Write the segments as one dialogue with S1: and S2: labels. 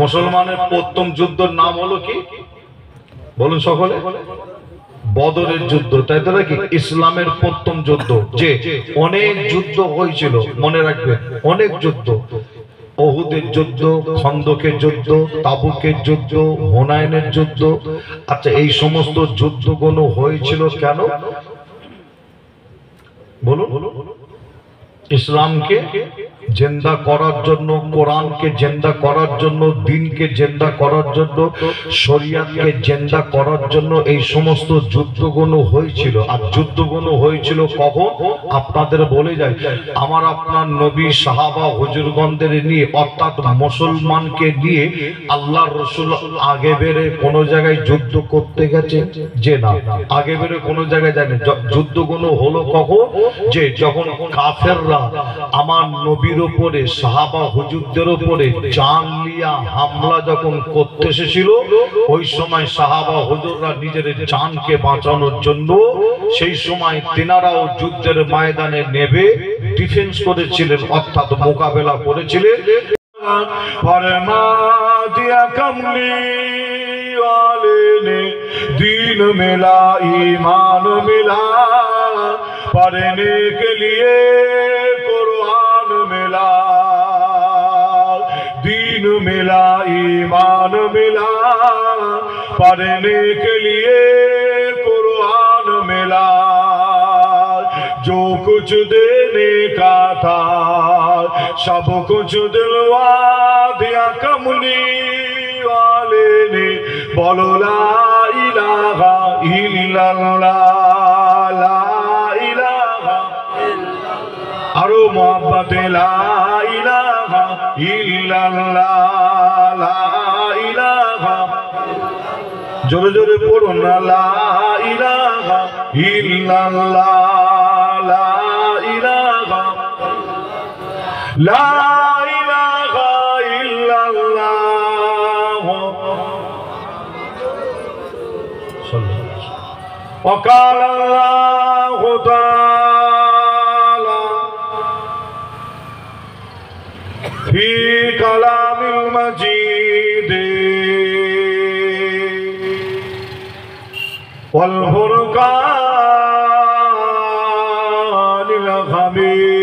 S1: মুসলমানের প্রথম যুদ্ধের নাম হলো কি বলুন সকলে? বদরের যুদ্ধ, তাই তো নাকি? ইসলামের প্রথম যুদ্ধ। যে অনেক যুদ্ধ হয়েছিল, মনে রাখবে, অনেক যুদ্ধ। ওহুদের যুদ্ধ, খন্দকের যুদ্ধ, তাবুকের যুদ্ধ, হুনাইনের যুদ্ধ। আচ্ছা, এই সমস্ত যুদ্ধগুলো হয়েছিল কেন বলুন? ইসলামকে জিন্দা করার জন্য, কোরআনকে জিন্দা করার জন্য, দ্বীনকে জিন্দা করার জন্য, শরিয়তকে জিন্দা করার জন্য এই সমস্ত যুদ্ধগুলো হয়েছিল। আর যুদ্ধগুলো হয়েছিল কখন? আপনাদের বলে যায়, আমার আপনার নবী, সাহাবা, হুজুরগণদের নিয়ে, অর্থাৎ মুসলমানকে নিয়ে আল্লাহর রাসূল আগে বেরে কোন জায়গায় যুদ্ধ করতে গেছে? যে না, আগে বেরে কোন জায়গায় যায়নি। যুদ্ধগুলো হলো কখন? যে যখন কাফেররা আমার নবীর উপরে, সাহাবা হুজুরদের উপরে জানলিয়া হামলা যখন করতে এসেছিল, ওই সময় সাহাবা হুজুররা নিজের জানকে বাঁচানোর জন্য সেই সময় তিনারাও যুদ্ধের ময়দানে নেমে ডিফেন্স করেছিলেন, অর্থাৎ মোকাবেলা করেছিলেন। ফরমা দিয়া কমলি वाले ने दीन मिला, ईमान मिला, पढ़ने के लिए कुरान मिला, दीन मिला, ईमान मिला, पढ़ने के लिए कुरान मिला, जो कुछ देने का था सब कुछ दिलवा दिया कमली वाले ने। बोलो ला इलाहा इल्लल्लाह, ला इलाहा इल्लल्लाह, अरो मोहब्बत ला इलाहा इल्लल्लाह, ला इलाहा, जोरे जोरे पढ़ो ना, ला इलाहा इल्लल्लाह, ला इलाहा, ला इलाहा इल्लल्लाह। وقال الله تعالى في كلام المجيد والفرقان الحميد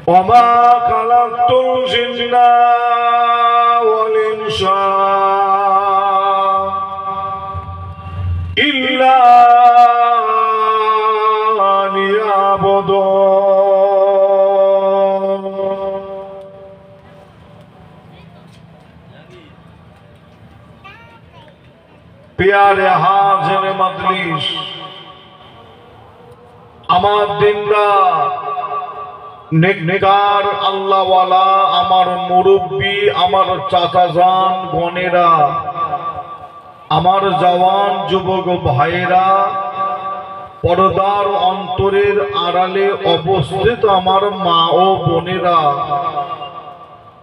S1: وما خلقت الجن والإنس إلا ليعبدون। प्यारे हाजिर मजलिस, আমার দিনদার নেককার আল্লাহওয়ালা, আমার মুরব্বী, আমার চাচাজান বোনেরা, আমার জওয়ান যুবক ভাইয়েরা, পর্দার অন্তরের আড়ালে অবস্থিত আমার মা ও বোনেরা,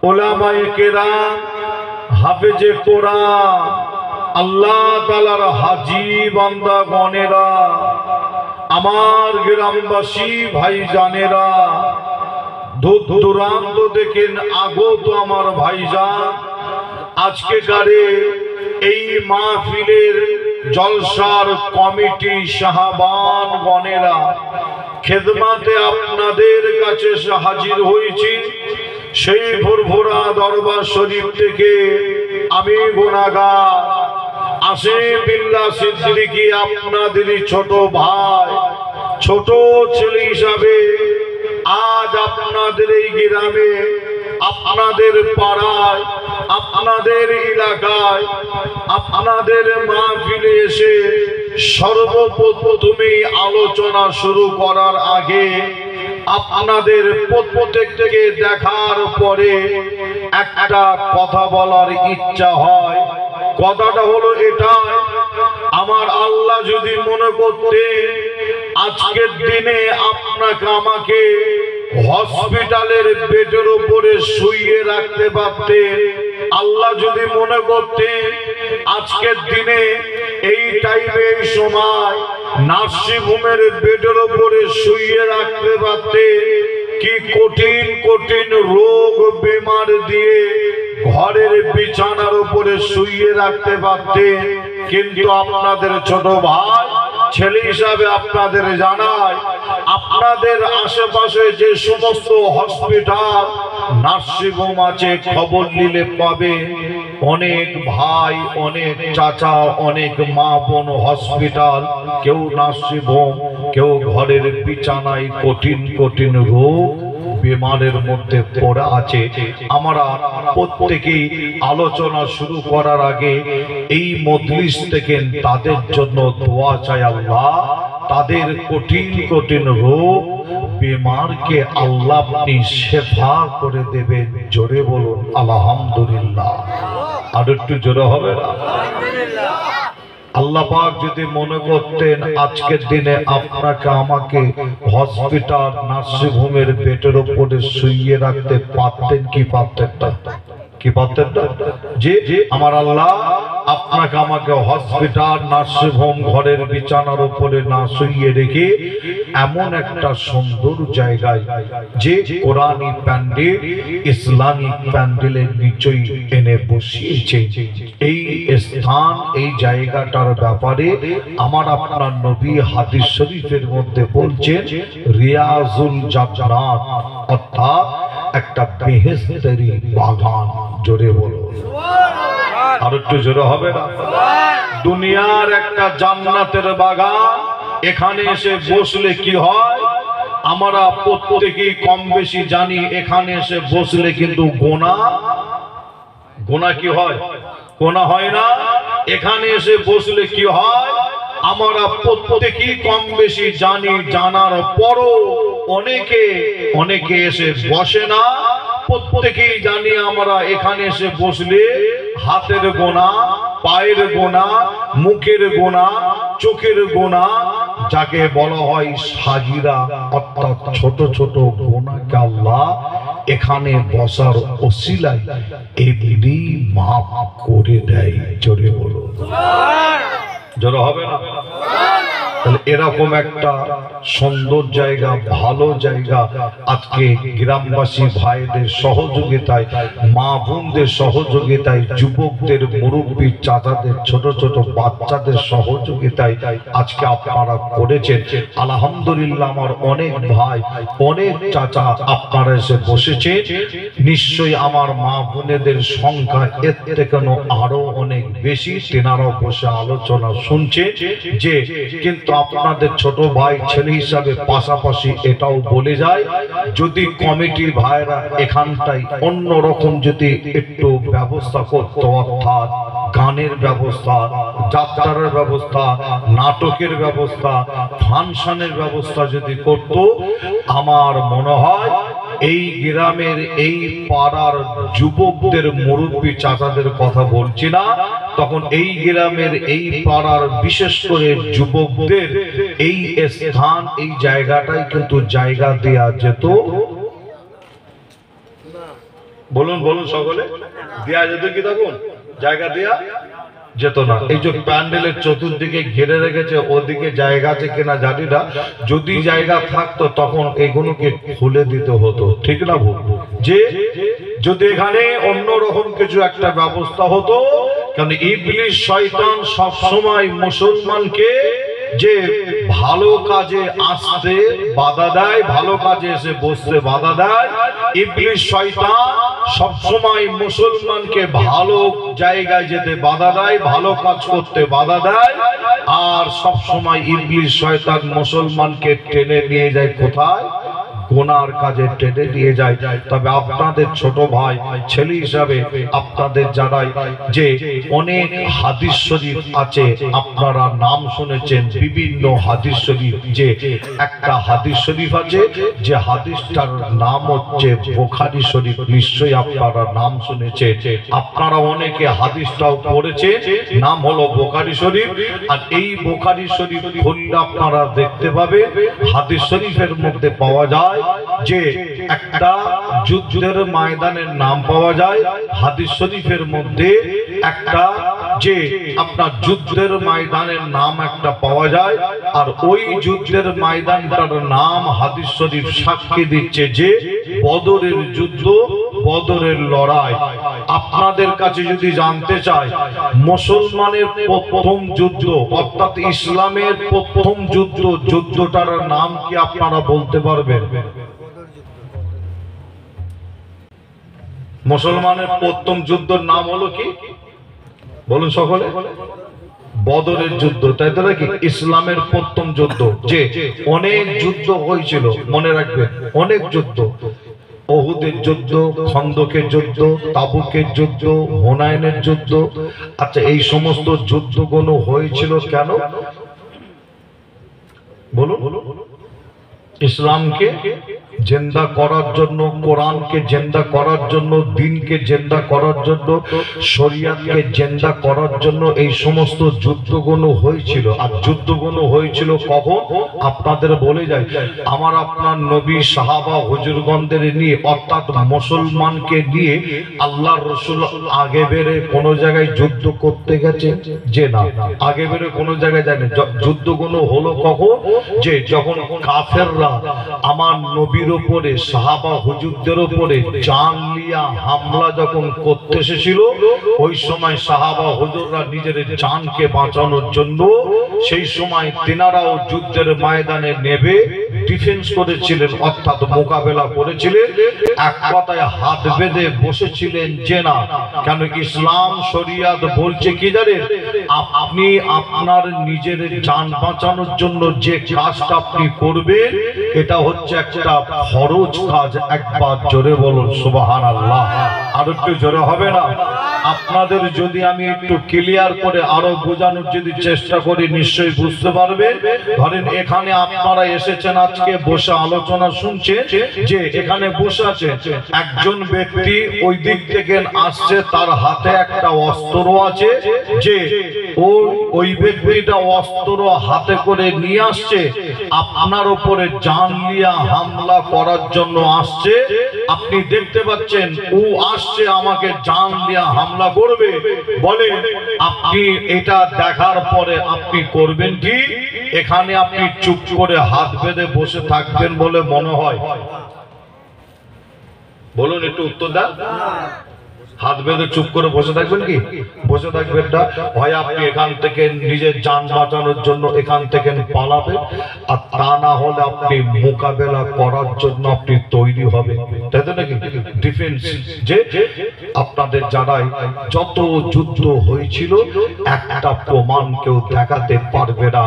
S1: উলামায়ে কেরাম, হাফেজে কোরআন, আল্লাহ তাআলার হাজী বান্দা গণেরা, আমার গ্রামবাসী ভাইজানেরা, দূর দূরান্ত দেখেন আগত আমার ভাইজান, আজকে কারে এই মাহফিলের জলসার কমিটি সাহাবান গণেরা, খেদমাতে আপনাদের কাছে হাজির হয়েছি। সেই ভোরভোরা দরবার শরীফ থেকে আমি গুনাহগার আসিফুল্লাহ সিদ্দিকী, আপনাদেরই ছোট ভাই, ছোট ছেলে হিসাবে আজ আপনাদের এই গ্রামে, আপনাদের পাড়ায়, আপনাদের এলাকায়, আপনাদের মাহফিলে এসে সর্বপ্রথমেই আলোচনা শুরু করার আগে আপনাদের প্রত্যেককে দেখার পরে একটা কথা বলার ইচ্ছা হয়। কথাটা হলো এটাই, আমার আল্লাহ যদি মনে করতে আজকের দিনে আপনাকে আমাকে হসপিটালের বেডের উপরে শুইয়ে রাখতে পারতেন, আল্লাহ যদি মনে করতে আজকের দিনে এই টাইমে এই সময় নার্সিংহোমের বেডের উপরে শুইয়ে রাখতে পারতেন, কি কঠিন কঠিন রোগ বেমার দিয়ে ঘরের বিছানার উপরে শুইয়ে রাখতে পারতেন। কিন্তু আপনাদের ছোট ভাই ছেলে হিসাবে আপনাদের জানায়, আপনাদের আশেপাশে যে সমস্ত হসপিটাল নার্সিংহোম আছে খবর নিলে পাবে, অনেক ভাই, অনেক চাচা, অনেক মা বোন হসপিটাল, কেউ নার্সিংহোম, কেউ ঘরের বিছানায় কঠিন কঠিন রোগ বেমারের মধ্যে পড়া আছে। আমরা প্রত্যেকেই আলোচনা শুরু করার আগে এই মজলিস থেকে তাদের জন্য দোয়া চাই, আল্লাহ তাদের কঠিন কঠিন রোগ বেমারকে আল্লাহ আপনি শেফা করে দেবেন। জোরে বলুন আলহামদুলিল্লাহ। আর একটু জোরে হবে না? আল্লাহ পাক যদি মনে করতেন আজকের দিনে আপনাকে আমাকে হসপিটাল নার্সিংহোমের বেডের উপরে শুইয়ে রাখতে পারতেন কি পারতেন না? কি পারতেন না? যে আমার আল্লাহ আপনাকে আমাকে হসপিটাল নার্সিংহোম ঘরের বিছানার উপরে না শুইয়ে রেখে এমন একটা সুন্দর জায়গায় যে কোরআনী প্যান্ডেল, ইসলামিক প্যান্ডেলের নিচেই এনে বসিয়েছে। এই স্থান, এই জায়গাটার ব্যাপারে আমার আপনার নবী হাদিস শরীফের মধ্যে বলছেন রিয়াজুল জান্নাত, অর্থাৎ একটা বেহেশতেরই বাগান। জোরে বলো, আর একটু জোরে হবে না? দুনিয়ার একটা জান্নাতের বাগান, এখানে এসে বসলে কি হয় আমরা প্রত্যেকেই কম বেশি জানি। এখানে এসে বসলে কিন্তু গোনা কি হয়? গোনা হয় না। এখানে এসে বসলে কি হয় আমরা প্রত্যেকেই কম বেশি জানি। জানার পরও অনেকে এসে বসে না। প্রত্যেকেই জানি আমরা এখানে এসে বসলে হাতের গোনা, পায়ের গোনা, মুখের গোনা, চোখের গোনা, যাকে বলা হয় সাগিরা, অর্থাৎ ছোট ছোট গোনাকে আল্লাহ এখানে বসার ওসিলায় এমনি মাফ করে দেয়। জোরে বলো, জোরে হবে না? তাহলে এরকম একটা সুন্দর জায়গা, ভালো জায়গা, আজকে গ্রামবাসী ভাইদের সহযোগিতায়, মা বোনদের সহযোগিতায়, যুবকদের, মুরব্বী চাচাদের, ছোট ছোট বাচ্চাদের সহযোগিতায় আজকে আপনারা করেছেন। আলহামদুলিল্লাহ, আমার অনেক ভাই, অনেক চাচা আপনারা এসে বসেছে। নিশ্চয়ই আমার মা বোনেদের সংখ্যা এর থেকে আরো অনেক বেশি, তেনারাও বসে আলোচনা শুনছে। যে কিন্তু আপনাদের ছোট ভাই ছেলে হিসাবে পাশাপাশি এটাও বলে যায়, যদি কমিটির ভাইরা এখানটায় অন্যরকম যদি একটু ব্যবস্থা করতো, অর্থাৎ গানের ব্যবস্থা, যাত্রার ব্যবস্থা, নাটকের ব্যবস্থা, ফাংশনের ব্যবস্থা যদি করত, আমার মনে হয় এই গ্রামের, এই পাড়ার যুবকদের, মুরব্বী চাচাদের কথা বলছি না, তখন এই গ্রামের, এই পাড়ার বিশেষ করে যুবকদের এই স্থান, এই জায়গাটাই কিন্তু জায়গা দেয়া যেত। বলুন বলুন সকলে, দেয়া যেত কি? তখন জায়গা দেয়া যেত না। এই যে প্যান্ডেলের চতুর্দিকে ঘিরে রেখেছে, ওদিকে জায়গা আছে কিনা জানি না। যদি জায়গা থাকতো তখন এগুলোকে খুলে দিতে হতো, ঠিক না ভুল? যে যদি এখানে অন্যরকম কিছু একটা ব্যবস্থা হতো, কারণ ইবলিস শয়তান সব সময় মুসলমানকে যে ভালো কাজে আসতে বাধা দেয়, ভালো কাজে এসে বসতে বাধা দেয়। ইবলিস শয়তান সব সময় মুসলমানকে ভালো জায়গায় যেতে বাধা দেয়, ভালো কাজ করতে বাধা দেয়। আর সব সময় ইবলিস শয়তান মুসলমানকে টেনে নিয়ে যায় কোথায়? গোনার কাজে টেনে নিয়ে যায়। তবে আপনাদের ছোট ভাই ছেলে হিসাবে আপনাদের জানাই যে অনেক হাদিস শরীফ আছে, আপনারা নাম শুনেছেন বিভিন্ন হাদিস শরীফ। যে একটা হাদিস শরীফ আছে, যে হাদিসটার নাম হচ্ছে বুখারী শরীফ, নিশ্চয়ই আপনারা নাম শুনেছেন। আপনারা অনেকে হাদিসটাও পড়েছেন, নাম হলো বুখারী শরীফ। আর এই বুখারী শরীফ খুললে আপনারা দেখতে পাবেন, হাদিস শরীফের মধ্যে পাওয়া যায় যে একটা যুদ্ধের ময়দানের নাম পাওয়া যায়। হাদিস শরীফের মধ্যে একটা যে আপনার যুদ্ধের ময়দানের নাম একটা পাওয়া যায়, আর ওই যুদ্ধের ময়দানটার নাম হাদিস শরীফ সাক্ষী দিচ্ছে যে বদরের যুদ্ধ, বদরের লড়াই। আপনাদের কাছে যদি জানতে চাই মুসলমানের প্রথম যুদ্ধ অর্থাৎ ইসলামের প্রথম যুদ্ধটার নাম কি আপনারা বলতে পারবেন? মুসলমানের প্রথম যুদ্ধের নাম হলো কি বলুন সকলে? বদরের যুদ্ধ, তাই তো নাকি? ইসলামের প্রথম যুদ্ধ। যে অনেক যুদ্ধ হয়েছিল, মনে রাখবেন, অনেক যুদ্ধ। ওহুদের যুদ্ধ, খন্দকের যুদ্ধ, তাবুকের যুদ্ধ, হুনাইনের যুদ্ধ। আচ্ছা, এই সমস্ত যুদ্ধগুলো হয়েছিল কেন বলুন? ইসলামকে জিন্দা করার জন্য, কোরআনকে জিন্দা করার জন্য, দ্বীনকে জিন্দা করার জন্য, শরিয়াতকে জিন্দা করার জন্য এই সমস্ত যুদ্ধগুলো হয়েছিল। আর যুদ্ধগুলো হয়েছিল কখন আপনাদের বলে যায়, আমার আপনার নবী, সাহাবা, হুজুরগণদের নিয়ে, অর্থাৎ মুসলমানকে নিয়ে আল্লাহর রাসূল আগে বেরে কোনো জায়গায় যুদ্ধ করতে গেছে যে না, আগে বেরে কোনো জায়গায় যায়নি। যুদ্ধগুলো হলো কখন? যে যখন কাফেররা আমার নবীর উপরে, সাহাবা হুজুরদের উপরে জানলিয়া হামলা যখন করতে এসেছিল, ওই সময় সাহাবা হুজুররা নিজের জানকে বাঁচানোর জন্য সেই সময় তেনারাও যুদ্ধের ময়দানে নেবে ডিফেন্স করেছিলেন, অর্থাৎ মোকাবেলা করেছিলেন। এক কথায় হাত বেঁধে বসেছিলেন যে না, কেন ইসলাম শরিয়াত বলছে কি জানেন, আপনি আপনার নিজের জান বাঁচানোর জন্য যে কাজটা আপনি করবেন এটা হচ্ছে একটা ফরজ কাজ। একবার জোরে বলুন সুবহানাল্লাহ। আর একটু জোরে হবে না? আপনাদের যদি আমি একটু ক্লিয়ার করে আরো বোঝানোর যদি চেষ্টা করি নিশ্চয়ই বুঝতে পারবেন। ধরেন এখানে আপনারা এসেছেন, আজকে বসে আলোচনা শুনছেন, যে এখানে বসে আছে একজন ব্যক্তি ওই দিক থেকে আসছে, তার হাতে একটা অস্ত্র আছে, যে ওই ব্যক্তিটা অস্ত্র হাতে করে নিয়ে আসছে, আপনার উপরে জানলিয়া হামলা করার জন্য আসছে। আপনি দেখতে পাচ্ছেন ও আসছে আমাকে জানলিয়া হামলা করবে, বলে আপনি এটা দেখার পরে আপনি করবেন কি? এখানে আপনি চুপ করে হাত বেঁধে বসে থাকবেন বলে মনে হয়? বলুন, একটু উত্তর দেন। হাত বেঁধে চুপ করে বসে থাকবেন কি? বসে থাকবেন না। হয় আপনি এখান থেকে নিজের জান বাঁচানোর জন্য এখান থেকে পালাবেন, আর তা না হলে আপনি মোকাবেলা করার জন্য আপনি তৈরি হবেন, তাই তো নাকি? ডিফেন্স, যে আপনাদের যারাই যত যুদ্ধ হয়েছিল একটা প্রমাণ কেউ দেখাতে পারবে না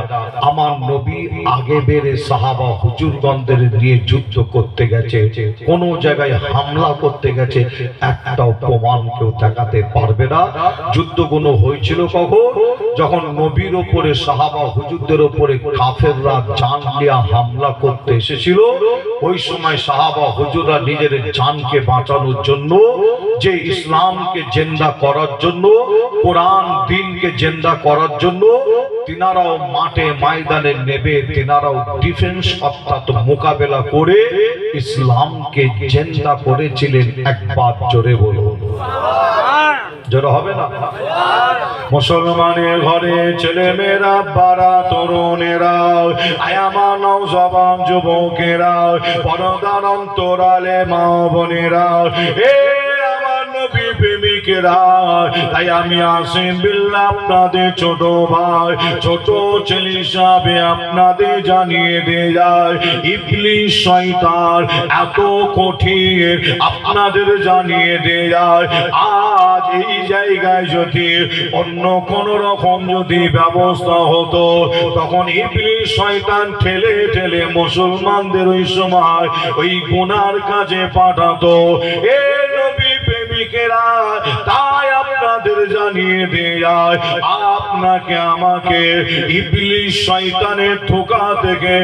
S1: আমার নবী আগে বেড়ে সাহাবা হুজুরগণদের নিয়ে যুদ্ধ করতে গেছে, কোন জায়গায় হামলা করতে গেছে, একটাও প্রমাণ কেউ দেখাতে পারবে না। যুদ্ধগুলো হয়েছিল কখন? যখন নবীর উপরে, সাহাবা হুজুরদের উপরে কাফেররা জানলিয়া হামলা করতে এসেছিল, ওই সময় সাহাবা হুজুররা নিজের জানকে বাঁচানোর জন্য, যে ইসলামকে জিন্দা করার জন্য, কোরআন দ্বীনকে জিন্দা করার জন্য তিনারাও মাঠে ময়দানে নেবে, তিনারাও ডিফেন্স অর্থাৎ মোকাবেলা করে ইসলামকে জিন্দা করেছিলেন। একবার জোরে বলুন, জোরে হবে না? মুসলমানের ঘরে ছেলে মেয়েরা, বারা তরুণেরা, আয়ামা নওজওয়ান যুবকেরা, পরদার অন্তরালে মা বোনেরা, প্রেমিকেরা, তাই আমি আসিম বিল্লাহ আপনাদের ছোট ভাই, ছোট ছেলে হিসাবে আপনাদের জানিয়ে দিয়ে যায়, ইবলিস শয়তান এত কঠিন আপনাদের জানিয়ে দিয়ে যায়। আজ এই জায়গায় যদি অন্য কোন রকম যদি ব্যবস্থা হতো, তখন ইবলিস শয়তান ঠেলে ঠেলে মুসলমানদের ওই সময় ওই গুনার কাজে পাঠাতো। এ নবী প্রেমিকেরা, তাই আপনাদের জানিয়ে দেয়, আপনাকে আমাকে ইবলিস শয়তানের ধোঁকা থেকে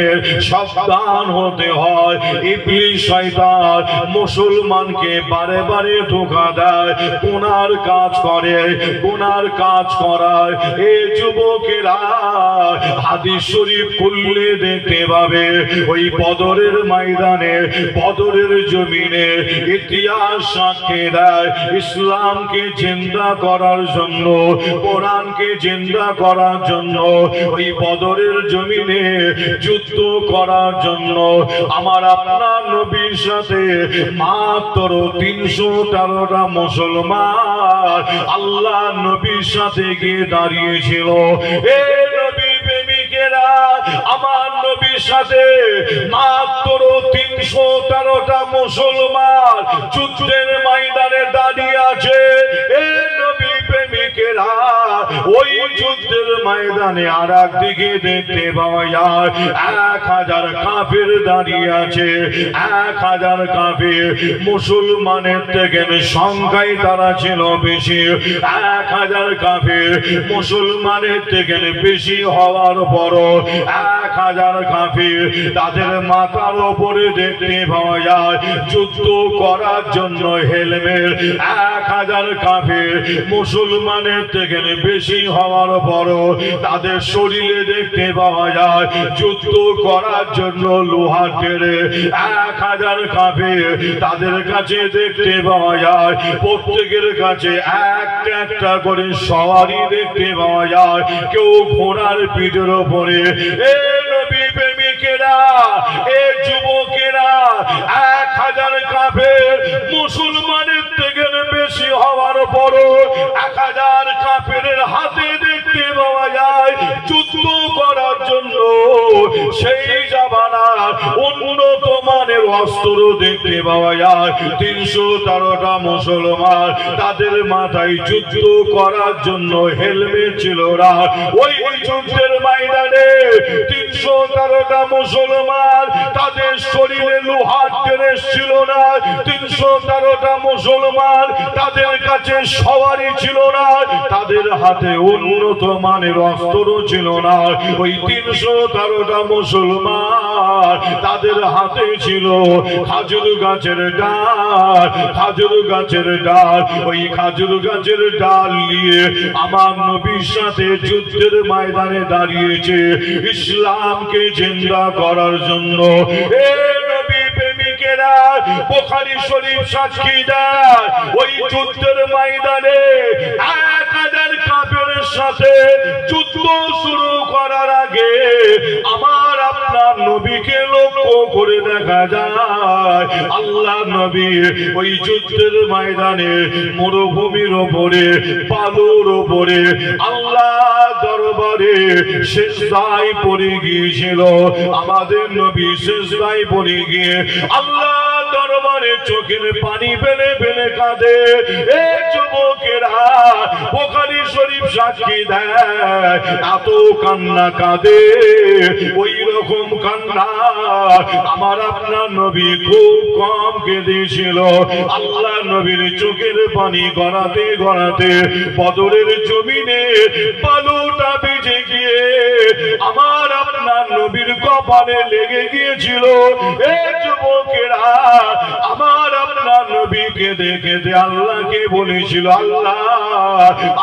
S1: সাবধান হতে হয়। ইবলিস শয়তান মুসলমানকে বারে বারে ধোঁকা দেয়, গুনার কাজ করে, গুনার কাজ করায়। এ যুবকেরা, হাদিস শরীফ খুললে দেখতে পাবে ওই বদরের ময়দানে, বদরের জমিনে ইতিহাস সাক্ষী দেয়, ইসলামকে জিন্দা করার
S2: জন্য, কোরআনকে জিন্দা করার জন্য, ওই বদরের জমিনে যুদ্ধ করার জন্য আমার আপনার নবীর সাথে মাত্র 313টা মুসলমান আল্লাহ নবীর সাথে গিয়ে দাঁড়িয়েছিল। এ নবী প্রেমিকেরা, আমার নবীর সাথে মাত্র 313টা মুসলমান যুদ্ধের ময়দানে দাঁড়িয়ে আছে। এ নবী প্রেমিকেরা, ওই যুদ্ধের ময়দানে আর একদিকে দেখতে পাওয়া যায় 1000 কাফের দাঁড়িয়ে আছে। 1000 কাফের মুসলমানের থেকে সংখ্যায় তারা ছিল বেশি। 1000 কাফের মুসলমানের থেকে বেশি হওয়ার পর 1000 কাফের তাদের মাথার উপরে দেখতে পাওয়া যায় যুদ্ধ করার জন্য হেলমেট। 1000 কাফের মুসলমানের থেকে বেশি হওয়ার পর তাদের শরীরে দেখতে পাওয়া যায় যুদ্ধ করার জন্য লোহা টেরে। 1000 কাফের তাদের কাছে দেখতে পাওয়া যায় প্রত্যেকের কাছে একটা একটা করে সওয়ারি দেখতে পাওয়া যায়, কেউ ঘোড়ার পিঠের উপরে। এ নবী প্রেমিকেরা, এ যুবকেরা, 1000 কাফের মুসলমানের থেকে বেশি হওয়ার পর 1000 কাফের হাতে দেখতে পাওয়া যায় যুদ্ধ করার জন্য সেই জামানার উন্নত মানের অস্ত্র দেখতে পাওয়া যায়। 313টা মুসলমান তাদের মাথায় যুদ্ধ করার জন্য হেলমেট ছিল না। ওই যুদ্ধের ময়দানে 313টা মুসলমান তাদের শরীরে লোহার ড্রেস ছিল না। 313টা মুসলমান তাদের কাছে সওয়ারি ছিল না, তাদের হাতে উন্নত মানের অস্ত্র ছিল না। ওই 313টা মুসলমান তাদের হাতে ছিল খাজুর গাছের ডাল। খাজুর গাছের ডাল, ওই খাজুর গাছের ডাল নিয়ে আমার নবীর সাথে যুদ্ধের ময়দানে দাঁড়িয়েছে ইসলামকে জিন্দা করার জন্য। এ নবী প্রেমিকেরা, বুখারী শরীফ সাক্ষী দেয় ওই যুদ্ধের ময়দানে 1000 কাফেরের সাথে যুদ্ধ শুরু করার আগে আমার আপনার নবীকে লক্ষ্য করে দেখা যায় আল্লাহ নবী ওই যুদ্ধের ময়দানে মরুভূমির ওপরে বালুর ওপরে আল্লাহ দরবারে সিজদায় পড়ে গিয়েছিল। আমাদের নবী সিজদায় পড়ে গিয়ে আল্লাহ দরবারে চোখের পানি ফেলে ফেলে কাঁদে। এ যুবকেরা, বুখারী শরীফ সাক্ষী দেয় এত কান্না কাঁদে, ওই রকম কান্না আমার আপনার নবী খুব কম কেঁদেছিল। আল্লাহ নবীর চোখের পানি গড়াতে গড়াতে বদরের জমিনে বালুটা ভিজে গিয়ে আমার আপনার নবীর কপালে লেগে গিয়েছিল। এ যুবকেরা, আমার আপনার নবীকে দেখে আল্লাহকে বলেছিল, আল্লাহ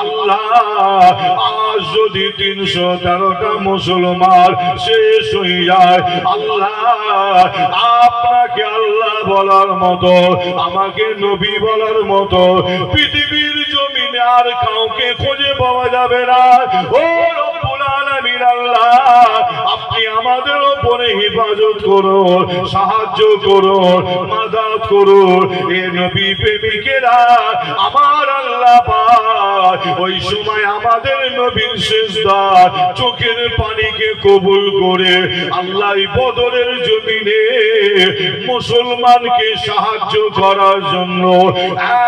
S2: আল্লাহ, আজ যদি 313টা মুসলমান শেষ হয়ে যায়, আল্লাহ আপনাকে আল্লাহ বলার মতো, আমাকে নবী বলার মতো পৃথিবীর জমিনে আর কাউকে খুঁজে পাওয়া যাবে না। ও রব্বুল আলামিন আল্লাহ, আপনি আমাদের উপরে হেফাজত করুন, সাহায্য করুন, মাদদ করুন। এ নবী প্রেমিকেরা, আমার আল্লাহ পাক ওই সময় আমাদের নবীর সিজদা চোখের পানিকে কবুল করে আল্লাহ বদরের জমিনে মুসলমানকে সাহায্য করার জন্য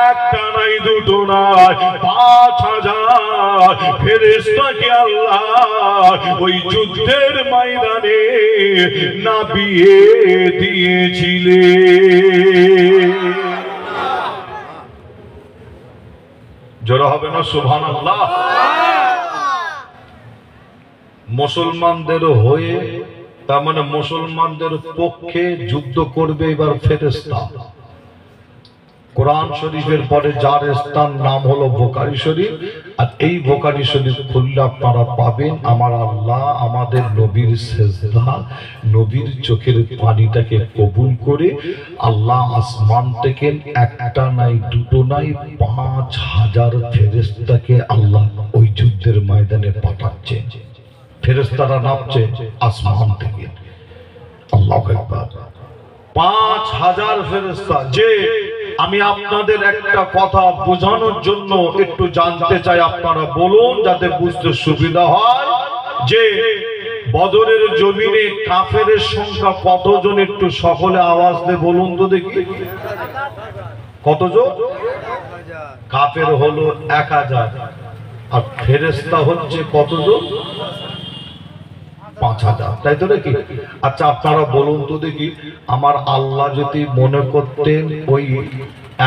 S2: একটা নাই দুটো নাই 5000 ফেরেশতাকে আল্লাহ ওই যুদ্ধের ময়দানে নামিয়ে দিয়েছিলেন। জোরে হবে না সুবহানাল্লাহ? মুসলমানদের হয়ে, তার মানে মুসলমানদের পক্ষে যুদ্ধ করবে এবার ফেরেশতা।
S1: কোরআন শরীফের পরে যার স্থান নাম হলো বুখারী শরীফ। আর এই বুখারী শরীফ খুললে আপনারা পাবেন আমার আল্লাহ আমাদের নবীর সেজদা, নবীর চোখের পানিটাকে কবুল করে আল্লাহ আসমান থেকে একটা নাই দুটো নাই 5000 ফেরেশতাকে আল্লাহ ওই যুদ্ধের ময়দানে পাঠাচ্ছে। ফেরেশতারা নামছে আসমান থেকে। আল্লাহু আকবার। 5000 ফেরেশতা। যে আমি আপনাদের একটা কথা বোঝানোর জন্য একটু জানতে চাই, আপনারা বলুন যাতে বুঝতে সুবিধা হয়, যে বদরের জমিনে কাফেরের সংখ্যা কতজন? একটু সকলে আওয়াজ দিয়ে বলুন তো দেখি, কতজন? কাফের হলো 1000 আর ফেরেশতা হচ্ছে কতজন? 5000, তাই তো নাকি? আচ্ছা আপনারা বলুন তো দেখি, আমার আল্লাহ যদি মনে করতেন ওই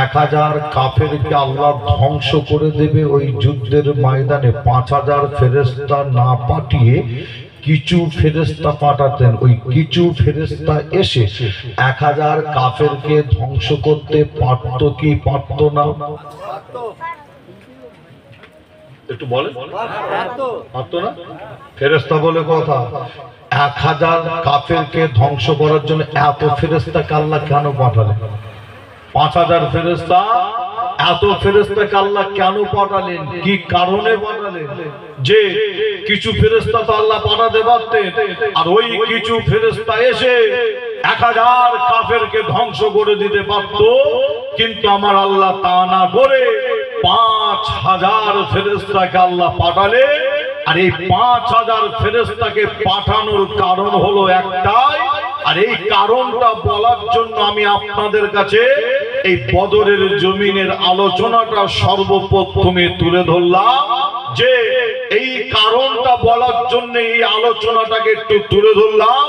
S1: 1000 কাফেরকে আল্লাহ ধ্বংস করে দেবে ওই যুদ্ধের ময়দানে, 5000 ফেরেশতা না পাঠিয়ে কিছু ফেরেশতা পাঠাতেন। ওই কিছু ফেরেশতা এসে 1000 কাফেরকে ধ্বংস করতে পারত কি পারত না? একটু বলে পারতো না? ফেরেশতা বলে কথা। 1000 কাফেরকে ধ্বংস করার জন্য এত ফেরেশতাকে আল্লাহ কেন পাঠালেন? 5000 ফেরেশতা, এত ফেরেশতাকে আল্লাহ কেন পাঠালেন? কি কারণে পাঠালেন? যে কিছু ফেরেশতা তো আল্লাহ পাঠাতে পারতেন, আর ওই কিছু ফেরেশতা এসে 1000 কাফেরকে ধ্বংস করে দিতে পারত, কিন্তু আমার আল্লাহ তা না করে 5000 ফেরেশতাকে আল্লাহ পাঠালে। আর এই 5000 ফেরেশতাকে পাঠানোর কারণ হলো একটাই, আর এই কারণটা বলার জন্য আমি আপনাদের কাছে এই বদরের জমিনের আলোচনাটা সর্বপ্রথমে তুলে ধরলাম। যে এই কারণটা বলার জন্য এই আলোচনাটাকে একটু তুলে ধরলাম।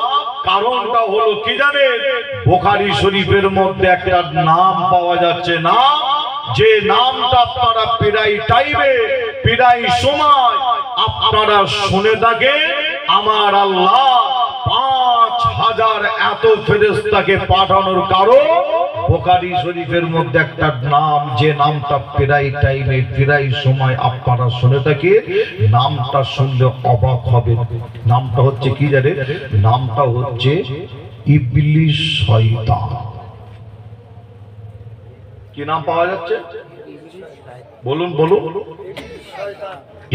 S1: কারণটা হলো কি জানেন? বুখারী শরীফের মধ্যে একটা নাম পাওয়া যাচ্ছে না, যে নামটা আপনারা প্রায় টাইমে প্রায় সময় আপনারা শুনে থাকেন। আমার আল্লাহ 5000 এত ফেরেশতাকে পাঠানোর কারণ বুখারী শরীফের মধ্যে একটা নাম, যে নামটা প্রায় টাইমে প্রায় সময় আপনারা শুনে থাকেন। নামটা শুনলে অবাক হবেন। নামটা হচ্ছে কি জানেন? নামটা হচ্ছে ইবলিস শয়তান। কি নাম পাওয়া যাচ্ছে? বলুন বলুন।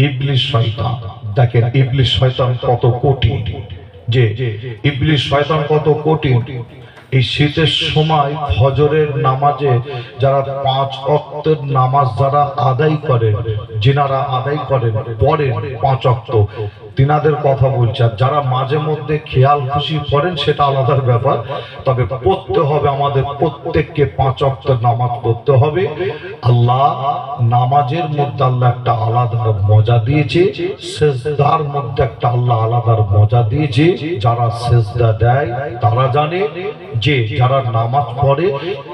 S1: ইবলিস শয়তান। দেখেন ইবলিস শয়তান কত কঠিন, যে ইবলিস শয়তান কত কঠিন। এই শীতের সময় ফজরের নামাজে যারা 5 ওয়াক্তের নামাজ যারা আদায় করেন, যিনারা আদায় করেন পড়েন 5 ওয়াক্ত, তিনাদের কথা বলছি। আর যারা মাঝে মধ্যে খেয়াল খুশি করেন সেটা আলাদা ব্যাপার, তবে পড়তে হবে। আমাদের প্রত্যেককে 5 ওয়াক্তের নামাজ পড়তে হবে। আল্লাহ নামাজের মধ্যে আল্লাহ একটা আলাদা মজা দিয়েছে, সেজদার মধ্যে একটা আল্লাহ আলাদা মজা দিয়েছে। যারা সেজদা দেয় তারা জানে, যে যারা নামাজ পড়ে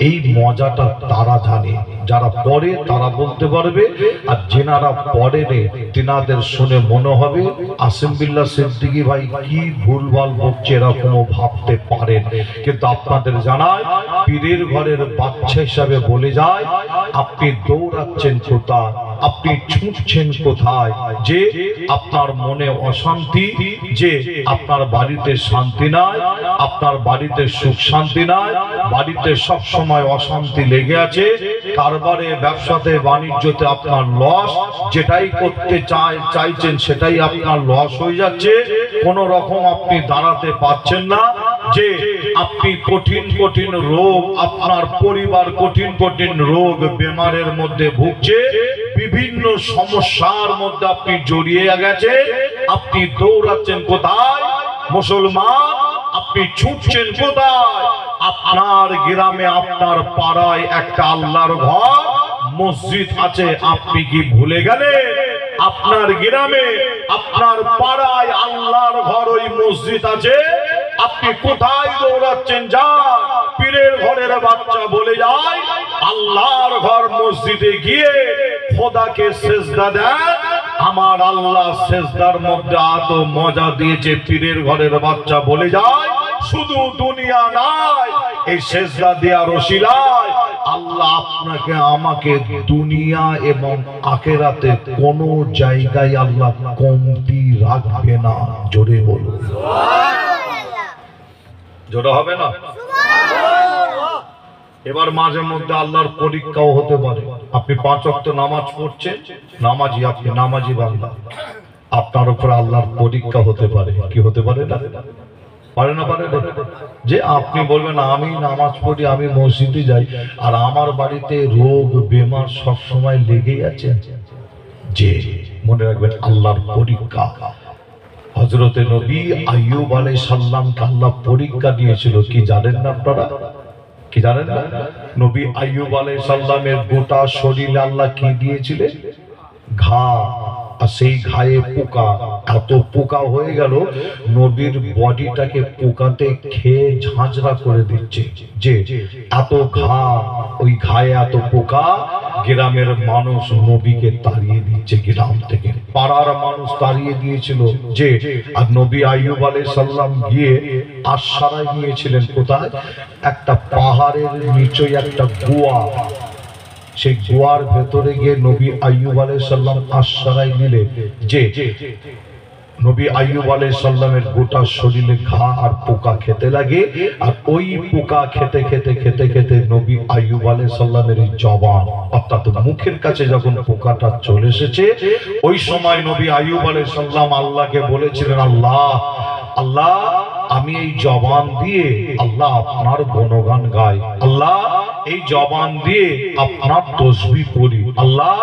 S1: এই মজাটা তারা জানে। যারা পড়ে তারা বলতে পারবে, আর যেনারা পড়ে নে তিনাদের শুনে মনে হবে আসিম বিল্লাহ সিদ্দিকী ভাই কি ভুলভাল বকছে, এরকমও ভাবতে পারেন। কিন্তু আপনাদের জানায়, পীরের ঘরের বাচ্চা হিসাবে বলে যায়, আপনি দৌড়াচ্ছেন কোথায়, আপনি ছুটছেন কোথায়? যে আপনার মনে অশান্তি, যে আপনার বাড়িতে শান্তি নাই, আপনার বাড়িতে সুখ শান্তি নাই, বাড়িতে সব সময় অশান্তি লেগে আছে, কারবারে ব্যবসাতে বাণিজ্যতে আপনার লস, যেটাই করতে চাইছেন সেটাই আপনার লস হয়ে যাচ্ছে, কোন রকম আপনি দাঁড়াতে পারছেন না, যে আপনি কঠিন কঠিন রোগ, আপনার পরিবার কঠিন কঠিন রোগ বেমারের মধ্যে ভুগছে, বিভিন্ন সমস্যার মধ্যে আপনি জড়িয়ে গেছে, আপনি দৌড়াচ্ছেন কোথায়? মুসলমান, আপনি ছুটছেন কোথায়? আপনার গ্রামে আপনার পাড়ায় একটা আল্লাহর ঘর মসজিদ আছে, আপনি কি ভুলে গেলেন? আপনার গ্রামে আপনার পাড়ায় আল্লাহর ঘর ওই মসজিদ আছে, আপনি কোথায় দৌড়াচ্ছেন? যান, পীরের ঘরের বাচ্চা বলে যায়, আল্লাহর ঘর মসজিদে গিয়ে খোদাকে সেজদা দেন। আমার আল্লাহ সেজদার মধ্যে এত মজা দিয়েছে, পীরের ঘরের বাচ্চা বলে যায়, শুধু দুনিয়া নয়, এই সেজদা দেওয়ার ওসিলায় আল্লাহ আল্লাহ আপনাকে আমাকে দুনিয়া এবং আখিরাতে কোনো জায়গায় আল্লাহ কমতি রাখবে না। জোরে বলো, জোরে হবে না? এবার মাঝে মধ্যে আল্লাহর পরীক্ষাও হতে পারে। আপনি 5 ওয়াক্ত নামাজ পড়ছেন, নামাজি, আপনি নামাজি বান্দা, আপনার উপর আল্লাহর পরীক্ষা হতে পারে। কি হতে পারে না? পারে না? পারে না? যে আপনি বলবেন আমি নামাজ পড়ি, আমি মসজিদে যাই, আর আমার বাড়িতে রোগ বেমার সব সময় লেগেই আছে। যে মনে রাখবেন আল্লাহর পরীক্ষা। হযরতে নবী আইয়ুব আলাইহিস সালামকে আল্লাহ পরীক্ষা দিয়েছিল, কি জানেন না আপনারা? কি জানেন না? নবী আইয়ুব আলাইহিস সালামের গোটা শরীরে আল্লাহ কি দিয়েছিলেন? ঘা। আর সেই ঘায়ে পোকা, এত পোকা হয়ে গেল নবীর বডিটাকে পোকাতে খেয়ে ঝাঁঝরা করে দিচ্ছে। যে এত ঘা, ওই ঘায়ে এত পোকা, গ্রামের মানুষ নবীকে তাড়িয়ে দিচ্ছে গ্রাম থেকে। পাড়ার মানুষ তাড়িয়ে দিয়েছিল। যে আর নবী আইয়ুব আলাইহিস সালাম গিয়ে আশ্রয় নিয়েছিলেন কোথায়? একটা পাহাড়ের নিচে একটা গুহা। সেই গুহার ভেতরে গিয়ে নবী আইয়ুব আলাইহিস সালাম আশ্রয় নিলেন। যে নবী আইয়ুব আলাইহিস সালামের গোটা শরীরে ঘা আর পোকা খেতে লাগে। আর ওই পোকা খেতে খেতে খেতে খেতে নবী আইয়ুব আলাইহিস সালামের জবান অর্থাৎ মুখের কাছে যখন পোকাটা চলে এসেছে, ওই সময় নবী আইয়ুব আলাইহিস সালাম আল্লাহকে বলেছিলেন, আল্লাহ আল্লাহ, আমি এই জবান দিয়ে আল্লাহ আপনার গুণগান গাই, আল্লাহ এই জবান দিয়ে আপনার তাসবিহ পড়ি, আল্লাহ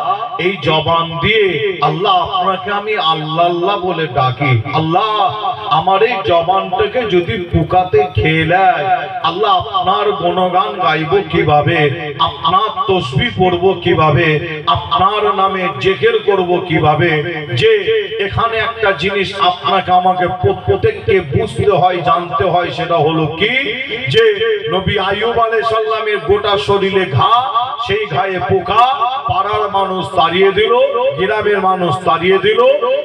S1: এই জবান দিয়ে আল্লাহ আপনাকে আমি আল্লাহ আল্লাহ বলে ডাকি। আল্লাহ আমার এই জবানটাকে যদি পোকাতে খেয়ে নেয়, আল্লাহ আপনার গুণগান গাইব কিভাবে, আপনার তাসবিহ পড়ব কিভাবে, আপনার নামে জিকির করব কিভাবে। যে এখানে একটা জিনিস আপনাকে আমাকে প্রত্যেককে বুঝতে হয়, জানতে হয়, সেটা হলো কি? যে নবী আইয়ুব আলাইহিস সালামের গোটা শরীরে ঘা, সেই ঘায়ে পোকা, পাড়ার মানুষ তাড়িয়ে দিল, গ্রামের মানুষ তাড়িয়ে দিল,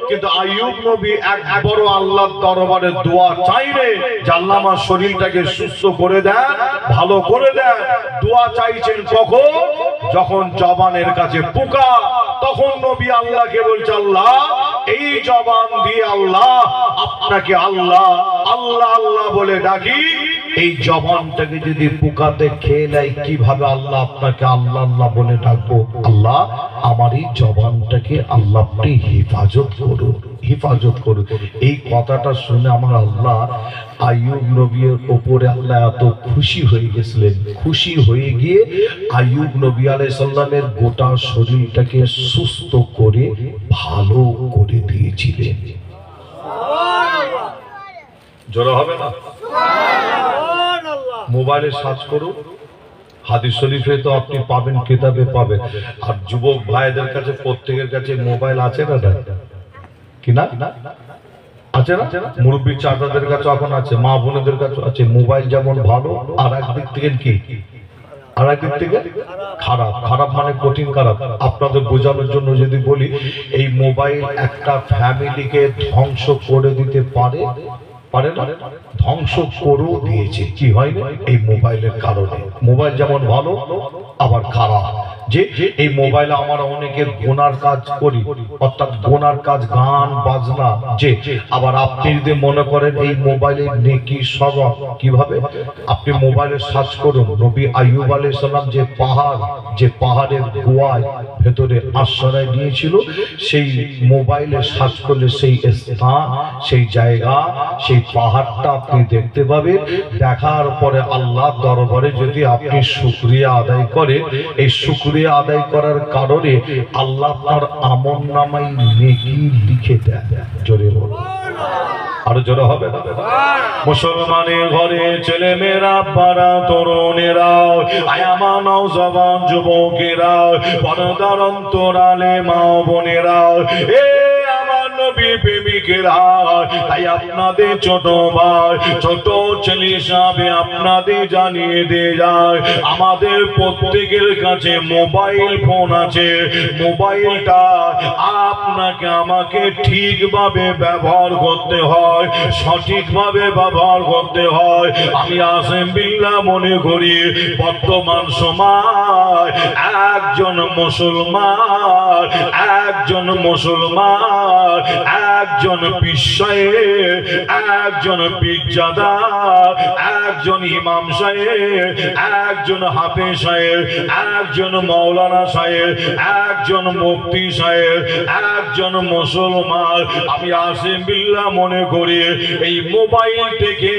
S1: কিন্তু আইয়ুব নবী একবারও আল্লাহর দরবারে দোয়া চাইলে যে আল্লাহ আমার শরীরটাকে সুস্থ করে দেন, ভালো করে দেন। দোয়া চাইছেন কখন? যখন জবানের কাছে পোকা, তখন নবী আল্লাহকে বলছে, আল্লাহ এই জবান দিয়ে আল্লাহ আপনাকে আল্লাহ আল্লাহ আল্লাহ বলে ডাকি, এই জবানটাকে যদি পোকাতে খেয়ে নেয় কিভাবে আল্লাহ আপনাকে আল্লাহ আল্লাহ বলে ডাকবো। আল্লাহ আমার এই জবানটাকে আল্লাহ আপনি হেফাজত করুন, হেফাজত করুন। এই কথাটা শুনে আমার আল্লাহ আইয়ুব নবীর উপরে আল্লাহ এত খুশি হয়ে গেছিলেন। খুশি হয়ে গিয়ে আইয়ুব নবী আলাইহিস সালামের গোটা শরীরটাকে সুস্থ করে ভালো করে দিয়েছিলেন। জোরে হবে না? মোবাইলে সার্চ করুন, হাদিস শরীফে তো আপনি পাবেন, কিতাবে পাবেন। আর যুবক ভাইদের কাছে প্রত্যেকের কাছে মোবাইল আছে না? কি না আছে না? মুরব্বী চাচাদের কাছে এখন আছে, মা বোনেদের কাছে আছে। মোবাইল যেমন ভালো, আর একদিক থেকে কি, আর একদিক থেকে খারাপ। খারাপ মানে কঠিন খারাপ। আপনাদের বোঝানোর জন্য যদি বলি, এই মোবাইল একটা ফ্যামিলিকে ধ্বংস করে দিতে পারে, পারে না? ধ্বংস করেও দিয়েছে। কি হয় না? এই মোবাইলের কারণে। মোবাইল যেমন ভালো আবার খারাপ। যে এই মোবাইলে আমরা অনেকের গুনার কাজ করি, অর্থাৎ গুনার কাজ, গান বাজনা। যে আবার আপনি যদি মনে করেন এই মোবাইলে নেকি স্বভাব, কিভাবে? আপনি মোবাইলে সার্চ করুন, নবী আইয়ুব আলাইহিস সালাম যে পাহাড়, যে পাহাড়ের গুহায় ভেতরে আশ্রয় নিয়েছিল, সেই মোবাইলে সার্চ করলে সেই স্থান, সেই জায়গা, সেই পাহাড়টা আপনি দেখতে পাবেন। দেখার পরে আল্লাহ দরবারে যদি আপনি শুকরিয়া আদায় করেন, এই শুকরিয়া আদায় করার কারণে আল্লাহ আপনার আমলনামায় নেকি লিখে দেন। জোরে বলো, আরো জোরে হবে না? মুসলমানের ঘরে ছেলে মেয়েরা, পাড়া তরুণেরা, আয়ামা নওজওয়ান যুবকেরা, পর্দার অন্তরালে মা বোনেরা, এ আমার
S2: নবী প্রেমিকেরা, তাই আপনাদের ছোট ভাই ছোট ছেলে হিসাবে আপনাদের জানিয়ে দিয়ে যায়, আমাদের প্রত্যেকের কাছে মোবাইল ফোন আছে। মোবাইলটা আপনাকে আমাকে ঠিকভাবে ব্যবহার করতে হয়, সঠিকভাবে ব্যবহার করতে হয়। আমি আসেম বিল্লাহ মনে করি বর্তমান সময় একজন মুসলমান, একজন পিসায়ের, একজন পিজ্জাদার, একজন ইমাম সাহেব, একজন হাফেজ সাহেব, একজন মাওলানা সাহেব, একজন মুফতি সাহেব, একজন মুসলমান। আমি আসিম বিল্লাহ মনে করি এই মোবাইল থেকে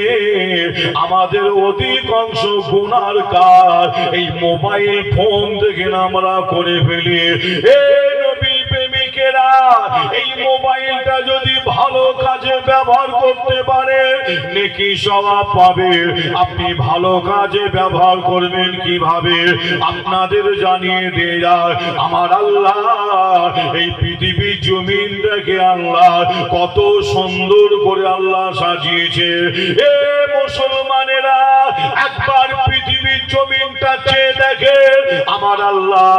S2: আমাদের অধিকাংশ গুনার কাজ এই মোবাইল ফোন থেকে আমরা করে ফেলি। এই মোবাইলটা যদি ভালো কাজে ব্যবহার করতে পারে নেকি সওয়াব পাবে। আপনি ভালো কাজে ব্যবহার করবেন কিভাবে আপনাদের জানিয়ে দিয়ে যায়। আমার আল্লাহ এই পৃথিবীর জমিনটাকে আল্লাহ কত সুন্দর করে আল্লাহ সাজিয়েছে। এ মুসলমানেরা একবার পৃথিবীর জমিনটা চেয়ে দেখে আমার আল্লাহ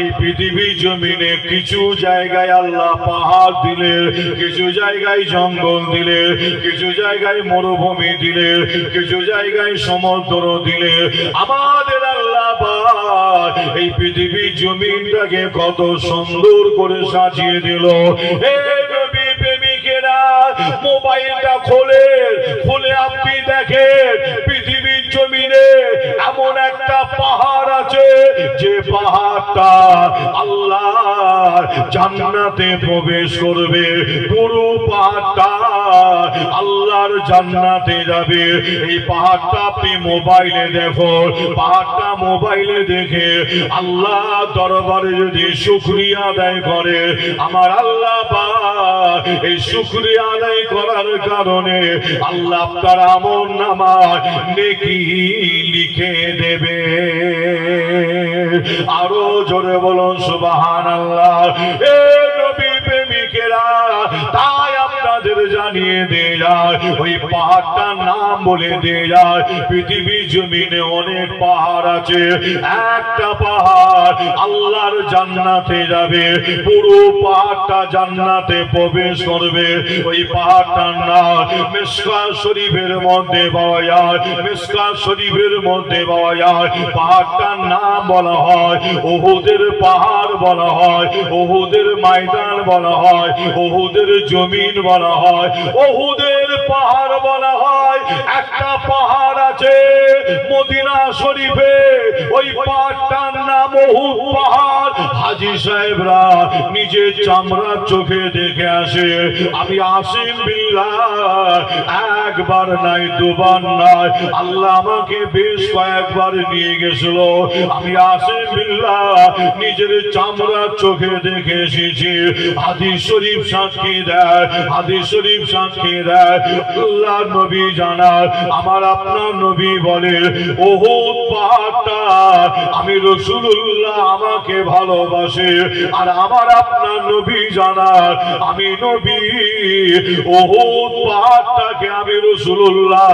S2: এই পৃথিবীর জমিনে কিছু জায়গায় আল্লাহ পাহাড় দিলে, কিছু জায়গায় জঙ্গল দিলে, কিছু জায়গায় মরুভূমি দিলে, কিছু জায়গায় সমুদ্র দিলে। আমাদের আল্লাহ এই পৃথিবীর জমিনটাকে কত সুন্দর করে সাজিয়ে দিল। এই নবী প্রেমিকেরা মোবাইলটা খুলে আপনি দেখেন পৃথিবীর জমিনে এমন একটা পাহাড় আছে যে পাহাড়টা আল্লাহ জান্নাতে প্রবেশ করবে। পুরো পাহাড়টা আল্লাহর জান্নাতে যাবে। এই পাহাড়টা আপনি মোবাইলে দেখো, পাহাড়টা মোবাইলে দেখে আল্লাহ দরবারে যদি শুকরিয়া আদায় করে আমার আল্লাহ এই শুকরিয়া আদায় করার কারণে আল্লাহ আপনার আমলনামায় নেকি লিখে দেবে। আরো জোরে বলুন সুবহানাল্লাহ। এ নবী প্রেমিকেরা তাই আপনাদের জানিয়ে দিয়ে যায় ওই পাহাড়টার নাম বলে দিয়ে যায়। পৃথিবীর জমিনে অনেক পাহাড় আছে, একটা পাহাড় আল্লাহর জান্নাতে যাবে। পুরো পাহাড়টা জান্নাতে প্রবেশ করবে। ওই পাহাড়টার নাম মিশকাত শরীফের মধ্যে পাওয়া যায়, মিশকাত শরীফের মধ্যে পাওয়া যায়। পাহাড়টার নাম বলা হয় উহুদের পাহাড় বলা হয়, উহুদের ময়দান বলা হয়, উহুদের জমিন বলা হয়, উহুদের পাহাড় বলা হয়। একটা পাহাড় আছে মদিনা শরীফে, ওই পাহাড়টার নাম উহুদ পাহাড়। হাজী সাহেবরা নিজের চামড়ার চোখে দেখে আসে। আমি আসিম বিল্লাহ একবার নাই দুবার নাই আল্লাহ আমাকে বেশ কয়েকবার নিয়ে গেছিল। আমি আসিম বিল্লাহ নিজের চামড়ার চোখে দেখে এসেছি। হাদিস শরীফ সাক্ষী দেয়, হাদিস শরীফ সাক্ষী দেয়। আল্লাহ নবী জানার আমার আপনার নবী বলে উহুদ পাহাড়টা আমি রাসূলুল্লাহ আমাকে ভালোবাসে। আর আমার আপনার নবী জানার আমি নবী উহুদ পাহাড়টাকে আমি রাসূলুল্লাহ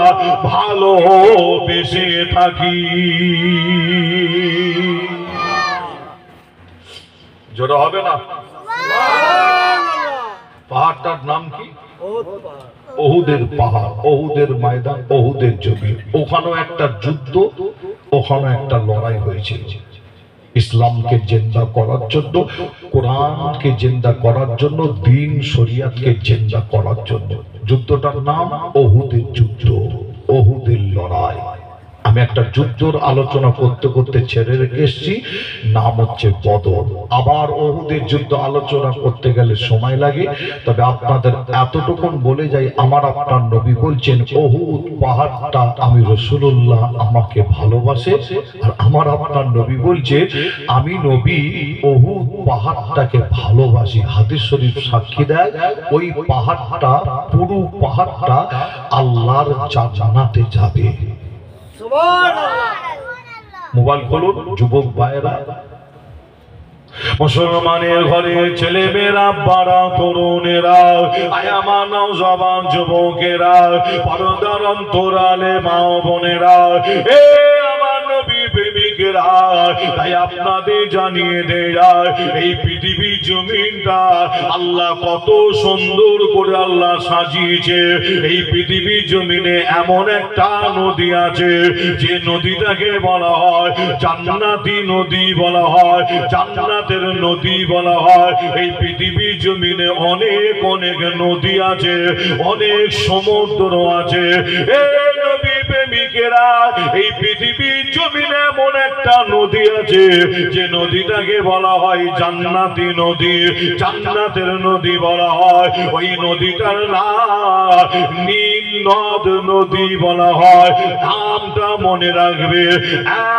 S2: ভালোবেসে থাকি। জোরে হবে না? পাহাড়টার নাম কি? উহুদের পাহাড়, উহুদের ময়দান, উহুদের জমিন। ওখানেও একটা যুদ্ধ, ওখানে একটা লড়াই হয়েছিল ইসলামকে জিন্দা করার জন্য, কোরআনকে জিন্দা করার জন্য, দ্বীন শরিয়াতকে জিন্দা করার জন্য। যুদ্ধটার নাম উহুদের যুদ্ধ, উহুদের লড়াই। আমি একটা যুদ্ধর আলোচনা করতে করতে ছেড়ে রেখে এসেছি, নাম হচ্ছে বদর। আবার উহুদের যুদ্ধ আলোচনা করতে গেলে সময় লাগে, তবে আপনাদের এতটুকুন বলে যাই আমার আপনার নবী বলছেন উহুদ পাহাড়টা আমি রাসূলুল্লাহ আমাকে ভালোবাসে। আর আমার আপনার নবী বলছে আমি নবী উহুদ পাহাড়টাকে ভালোবাসি। হাদিস শরীফ সাক্ষী দেয় ওই পাহাড়টা, পুরো পাহাড়টা আল্লাহর জান্নাতে যাবে। মোবাইল খুলুন যুবক ভাইয়েরা, মুসলমানের ঘরে ছেলেমেয়েরা, বাড়া তরুণেরা, আয়ামান নওজওয়ান যুবকেরা, পর্দার অন্তরালে মা বোনেরা, এ আমার নবী প্রেমিকেরা, তাই আপনাদের জানিয়ে দেয় এই পৃথিবীর জমিনটা আল্লাহ কত সুন্দর করে আল্লাহ সাজিয়েছে। এই পৃথিবীর জমিনে এমন একটা নদী আছে যে নদীটাকে বলা হয় জান্নাতি নদী বলা হয়, জান্নাতের নদী বলা হয়। এই পৃথিবীর জমিনে অনেক অনেক নদী আছে, অনেক সমুদ্র আছে। এই নবী প্রেমিকেরা, এই পৃথিবীর জমিনে এমন একটা নদী আছে যে নদীটাকে বলা হয় জান্নাতি নদী, জান্নাতের নদী বলা হয়। ওই নদীটার নাম নীল নদ নদী বলা হয়। নামটা মনে রাখবে।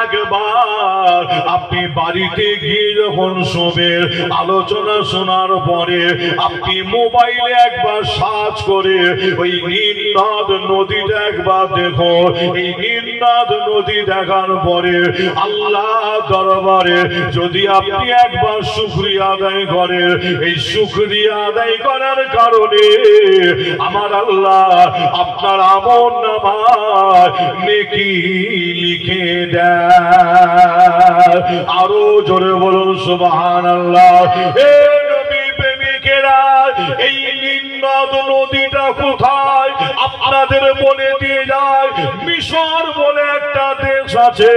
S2: একবার আপনি বাড়িতে গিয়ে যখন শোবেন, আলোচনা শোনার পরে আপনি মোবাইলে একবার সার্চ করে ওই নীল নদ নদীটা একবার দেখো। এই নীল নদ নদী দেখার পরে আল্লাহ দরবারে যদি আপনি একবার শুকরিয়া আদায় করেন, এই শুকরিয়া আদায় করার কারণে আমার আল্লাহ আপনার আমল নামায় নেকি লিখে দেয়। আরো জোরে বলুন সুবহানাল্লাহ। এ নবী প্রেমিকেরা, এই নীল নদ নদীটা কোথায় আপনাদের বলে দিয়ে যায়। মিশর বলে একটা দেশ আছে,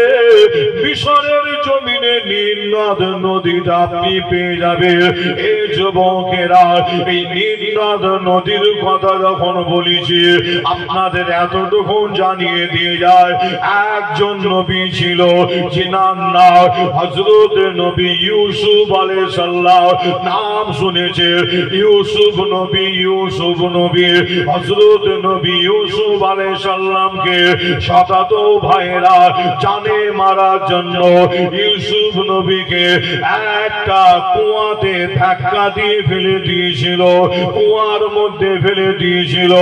S2: মিশরের জমিনে নীল নদ নদীটা আপনি পেয়ে যাবে। এ যুবকেরা, এই নীল নদ নদীর কথা যখন বলেছি আপনাদের এতটুকু জানিয়ে দিয়ে যায়। একজন নবী ছিল, যিনার নাম হযরত নবী ইউসুফ আলাইহিস সালাম। নাম শুনেছে ইউসুফ নবী, ইউসুফ নবী। হযরত নবী ইউসুফ আলাইহিস সালামকে শত ভাইরা জানে মারার জন্য ইউসুফ নবীকে একটা কুয়াতে ধাক্কা দিয়ে ফেলে দিয়েছিল, কুয়ার মধ্যে ফেলে দিয়েছিল।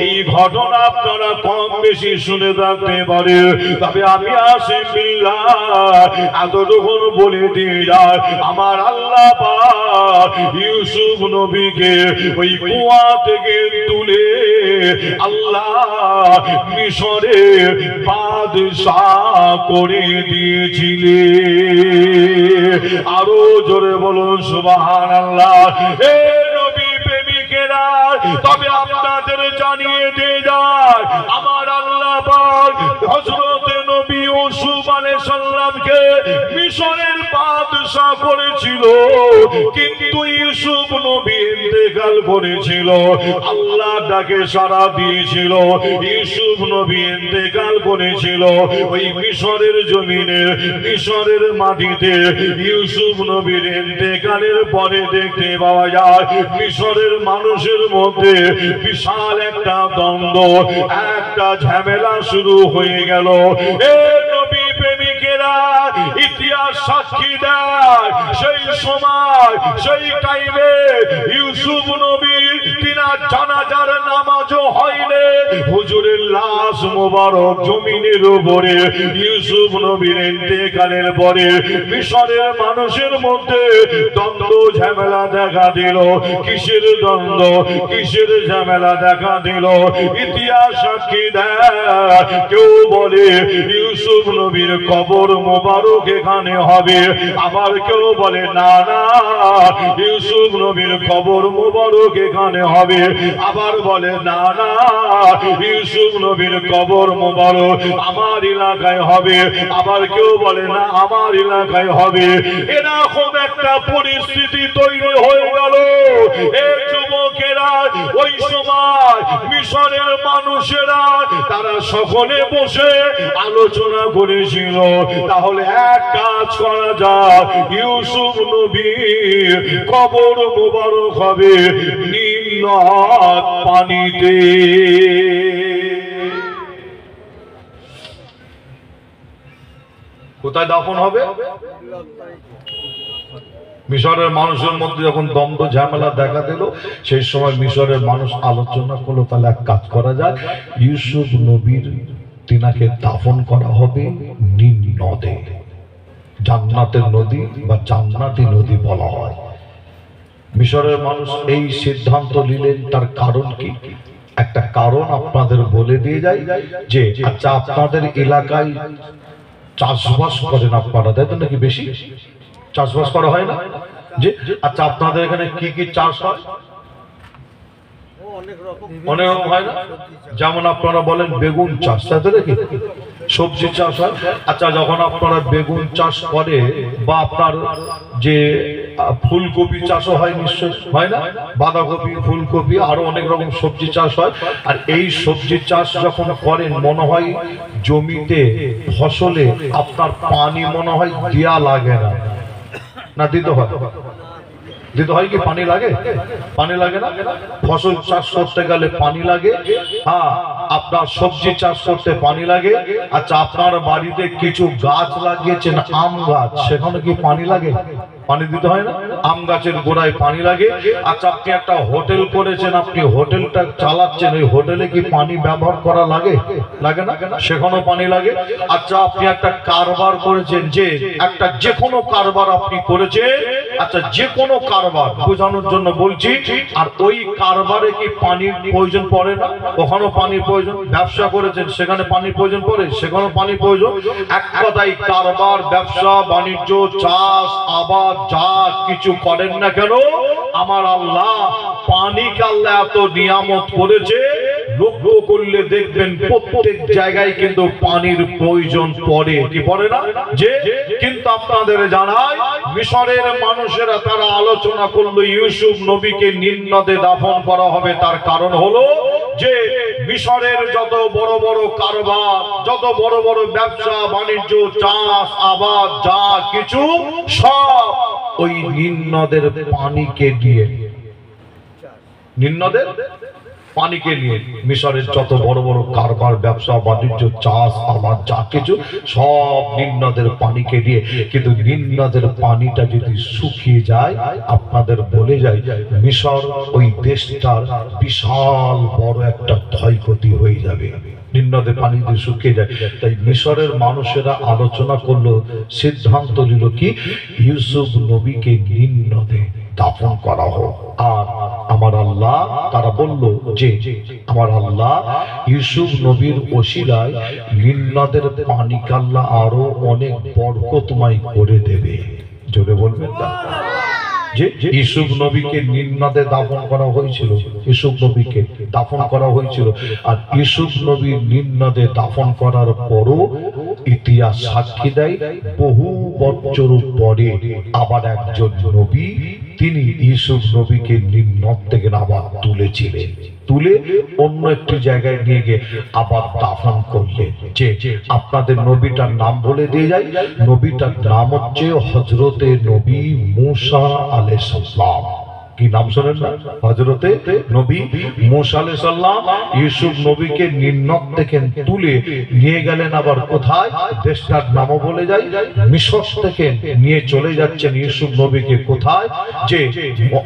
S2: এই ঘটনা আপনারা কম বেশি শুনে থাকতে পারে, তবে আমি আসিম বিল্লাহ এতটুকু বলে দিয়ে যায়, আমার আল্লাহ পাক ইউসুফ নবীকে ওই কুয়া থেকে তুলে আল্লাহ মিশরে বাদশাহ করে দিয়েছিলেন। আরো জোরে বলুন সুবহানাল্লাহ। এ নবী প্রেমিকেরা, তবে আপনাদের জানিয়ে দিয়ে যায় আমার আল্লাহ পাক হযরত নবী ইউসুফ আলাইহিস সালামকে মিশরের বাদশাহ করেছিল, কিন্তু ইউসুফ নবী ইন্তেকাল করেছিল। আল্লাহ তাকে সাড়া দিয়েছিল, ইউসুফ নবী ইন্তেকাল করেছিল। ওই মিশরের জমিনে, মিশরের মাটিতে ইউসুফ নবীর ইন্তেকালের পরে দেখতে পাওয়া যায় মিশরের মানুষের মধ্যে বিশাল একটা দ্বন্দ্ব, একটা ঝামেলা শুরু হয়ে গেল। এ নবী প্রেমিকেরা, ইতিহাস সাক্ষী দেয় সেই সময়, সেই টাইমে ইউসুফ নবীর তিনার জানাজার নামাজও হয়নি। হুজুরের লাশ মোবারক জমিনের উপরে ইউসুফ নবীর ইন্তেকালের পরে মিশরের মানুষের মধ্যে দ্বন্দ্ব ঝামেলা দেখা দিল। কিসের দ্বন্দ্ব, কিসের ঝামেলা দেখা দিল? ইতিহাস সাক্ষী দেয়, কেউ বলে ইউসুফ নবীর কবর মোবারক এখানে হবে, আবার কেউ বলে না না ইউসুফ নবীর কবর মোবারক এখানে হবে, আবার বলে না না ইউসুফ নবীর কবর মোবারক আমার এলাকায় হবে, আবার কেউ বলে না আমার এলাকায় হবে। এরকম একটা পরিস্থিতি তৈরি হয়ে গেল। এই যুবকেরা, ওই সময় মিশরের মানুষেরা তারা সকলে বসে আলোচনা করেছিল, তাহলে এক কাজ করা যাক, ইউসুফ নবীর কবর মোবারক হবে নীল নদ পানিতে।
S1: কোথায় দাফন হবে? মিশরের মানুষের মধ্যে যখন দ্বন্দ্ব ঝামেলা দেখা দিল, সেই সময় মিশরের মানুষ আলোচনা করলো, তাহলে এক কাজ করা যায়, ইউসুফ নবীর তিনাকে দাফন করা হবে নীল নদে। জান্নাতের নদী বা জান্নাতি নদী বলা হয়। মিশরের মানুষ এই সিদ্ধান্ত নিলেন, তার কারণ কি? একটা কারণ আপনাদের বলে দিয়ে যাই যে আচ্ছা, আপনাদের এলাকায় চাষবাস করেন আপনারা, তাই তো নাকি? বেশি চাষবাস করা হয় না? যে আচ্ছা, আপনাদের এখানে কি কি চাষ হয়? অনেক রকম হয় না? যেমন আপনারা বলেন বেগুন চাষ, তাই তো নাকি? সবজি চাষ হয়। আচ্ছা, যখন আপনারা বেগুন চাষ করে বা আপনার যে ফুলকপি চাষও হয়, নিশ্চয় হয় না? বাঁধাকপি, ফুলকপি, আরো অনেক রকম সবজি চাষ হয়। আর এই সবজি চাষ যখন করেন, মনে হয় জমিতে ফসলে আপনার পানি মনে হয় দেয়া লাগে না, না দিতে হয়? দিতে হয় কি? পানি লাগে? পানি লাগে না? ফসল চাষ করতে গেলে পানি লাগে। হ্যাঁ, আপনার সবজি চাষ করতে পানি লাগে। আচ্ছা, আপনার বাড়িতে কিছু গাছ লাগিয়েছেন, আম গাছ, সেখানে কি পানি লাগে? পানি দিতে হয় না? আম গাছের গোড়ায় পানি লাগে। আচ্ছা, আপনি একটা হোটেল করেছেন, আপনি হোটেলটা চালাচ্ছেন, ওই হোটেলে কি পানি ব্যবহার করা লাগে? লাগে না? সেখানেও পানি লাগে। আচ্ছা, আপনি একটা কারবার করেছেন, যে একটা যে কোনো কারবার আপনি করেছেন, আচ্ছা যে কোনো কারবার বোঝানোর জন্য বলছি, আর ওই কারবারে কি পানির প্রয়োজন পড়ে না? ওখানেও পানির প্রয়োজন। ব্যবসা করেছেন, সেখানে পানির প্রয়োজন পড়ে, সেখানেও পানির প্রয়োজন। এক কথায় কারবার, ব্যবসা বাণিজ্য, চাষ আবাদ যা কিছু করেন না কেন, আমার আল্লাহ পানিকে আল্লাহ এত নিয়ামত করেছে, লক্ষ্য করলে দেখবেন প্রত্যেক জায়গায় কিন্তু পানির প্রয়োজন পড়ে, কি পড়ে না? যে কিন্তু আপনাদের জানাই, মিশরের মানুষেরা তারা আলোচনা করলো ইউসুফ নবীকে নীল নদে দাফন করা হবে। তার কারণ হলো যে মিশরের যত বড় বড় কারবার, যত বড় বড় ব্যবসা বাণিজ্য, চাষ আবাদ যা কিছু, সব ওই নীল নদের পানিকে দিয়ে, নীল নদের পানিকে নিয়ে মিশরের যত বড় বড় কারবার, ব্যবসা বাণিজ্য, চাষ আবাদ যা কিছু, সব নীল নদের পানিকে দিয়ে। কিন্তু নীল নদের পানিটা যদি শুকিয়ে যায়, আপনাদের বলে যায় মিশর ওই দেশটার বিশাল বড় একটা ক্ষয়ক্ষতি হয়ে যাবে। নীল নদের পানি যদি শুকিয়ে যায়, তাই মিশরের মানুষেরা আলোচনা করলো, সিদ্ধান্ত নিল কি ইউসুফ নবীকে নীল নদে দাফন করা হোক। আর আমার আল্লাহ, তারা বলল যে আমার আল্লাহ ইউসুফ নবীর ওসিলায় নীল নদের পানিকে আল্লাহ আরো অনেক বরকতময় করে দেবে। জোরে বলবেন না? যে ইউসুফ নবীকে নীল নদে দাফন করা হয়েছিল, ইউসুফ নবীকে দাফন করা হয়েছিল। আর ইউসুফ নবী নীল নদে দাফন করার পরও ইতিহাস সাক্ষী দেয়, বহু বছর পরে আবার একজন নবী, তিনি ইউসুফ নবীকে নীল নদ থেকে আবার তুলেছিলেন, তুলে অন্য একটি জায়গায় নিয়ে গিয়ে আবার দাফন করলেন। যে আপনাদের নবীটার নাম বলে দিয়ে যায়, নবীটার নাম হচ্ছে হযরতে নবী মূসা আলাইহিস সালাম। কি নাম শোনেন না? হযরতে নবী মূসা আলাইহিস সালাম ইউসুফ নবীকে নীল নদ থেকে তুলে নিয়ে গেলেন আবার কোথায়? দেশটার নামও বলে যায়, মিশর থেকে নিয়ে চলে যাচ্ছেন ইউসুফ নবীকে কোথায়? যে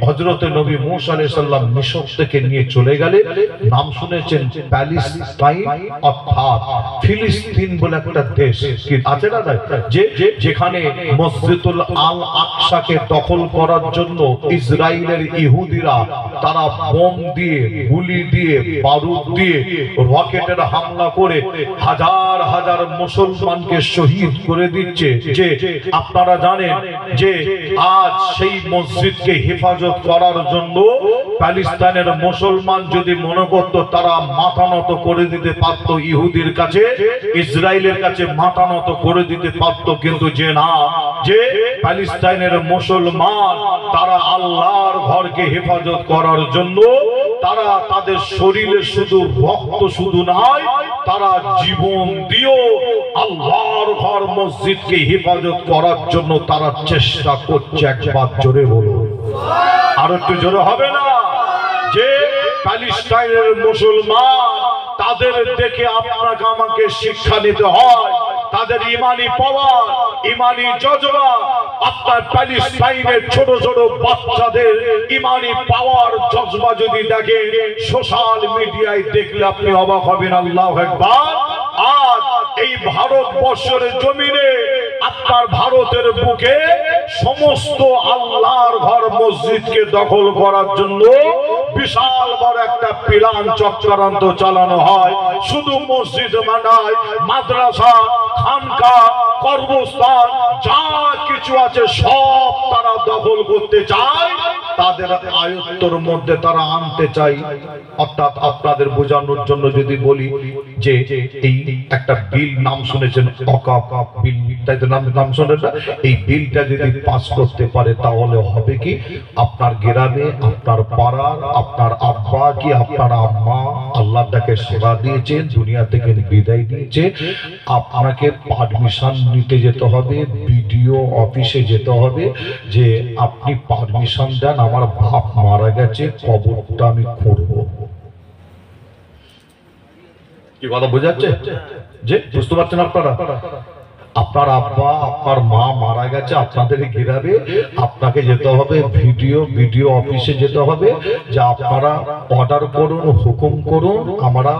S1: হযরতে নবী মূসা আলাইহিস সালাম মিশর থেকে নিয়ে চলে গেলে, নাম শুনেছেন প্যালেস্টাইন, অর্থাৎ ফিলিস্তিন বলে একটা দেশ কি আছে না? যে যেখানে মসজিদুল আল আকসাকে দখল করার জন্য ইসরায়েলের ইহুদিরা তারা বোম দিয়ে, গুলি দিয়ে, বারুদ দিয়ে, রকেটের হামলা করে হাজার হাজার মুসলমানকে শহীদ করে দিচ্ছে। যে আপনারা জানেন যে আজ সেই মসজিদকে হেফাজত করার জন্য প্যালেস্টাইনের মুসলমান যদি মনে করত তারা মাথা নত করে দিতে পারত ইহুদির কাছে, ইসরায়েলের কাছে মাথা নত করে দিতে পারত, কিন্তু যে না, যে প্যালেস্টাইনের মুসলমান তারা আল্লাহর ঘরকে হেফাজত করার জন্য তারা তাদের শরীরে শুধু রক্ত শুধু নয়, তারা জীবন দিয়েও আল্লাহর ঘর মসজিদকে হেফাজত করার জন্য তারা চেষ্টা করছে। একবার জোরে বলুন, আর একটু জোরে হবে না? যে প্যালেস্টাইনের মুসলমান, তাদের দেখে আপনাকে আমাকে শিক্ষা নিতে হয়, তাদের ইমানি পাওয়ার, ইমানি জজবা। আপনার প্যালেস্টাইনের ছোট ছোট বাচ্চাদের ইমানি পাওয়ার জজবা যদি দেখেন সোশ্যাল মিডিয়ায়, দেখলে আপনি অবাক হবেন। আল্লাহু আকবার। আজ এই ভারতবর্ষের জমিনে
S2: আপনার ভারতের বুকে সমস্ত আল্লাহর ঘর মসজিদকে দখল করার জন্য বিশাল বড় একটা প্ল্যান চক্রান্ত চালানো হয়। শুধু মসজিদ নয়, মাদ্রাসা, খানকা, কর্মস্থান যা কিছু আছে সব তারা দখল করতে চায়, তাদের আয়ত্তর মধ্যে তারা আনতে চায়। অর্থাৎ আপনাদের বোঝানোর জন্য যদি বলি যে এই একটা বিল নাম শুনেছেন, অকাপ বিল, তাই তো নাম শুনেন না? এই বিলটা যদি পাস করতে পারে তাহলে হবে কি, আপনার গ্রামে, আপনার পাড়ার, আপনার আব্বা কি আপনার আম্মা আল্লাহ তাকে সেবা দিয়েছেন, দুনিয়া থেকে বিদায় দিয়েছে, আপনাকে পারমিশন নিতে যেতে হবে, বিডিও অফিসে যেতে হবে যে আপনি পারমিশন দেন, আমার বাপ মারা গেছে, কবরটা আমি করব। কি কথা বোঝাচ্ছে? যে বুঝতে পারছেন আপনারা? আপনার আব্বা আপনার মা মারা গেছে, আপনাদের গ্রামে আপনাকে যেতে হবে ভিডিও অফিসে যেতে হবে যে আপনারা অর্ডার করুন, হুকুম করুন, আমরা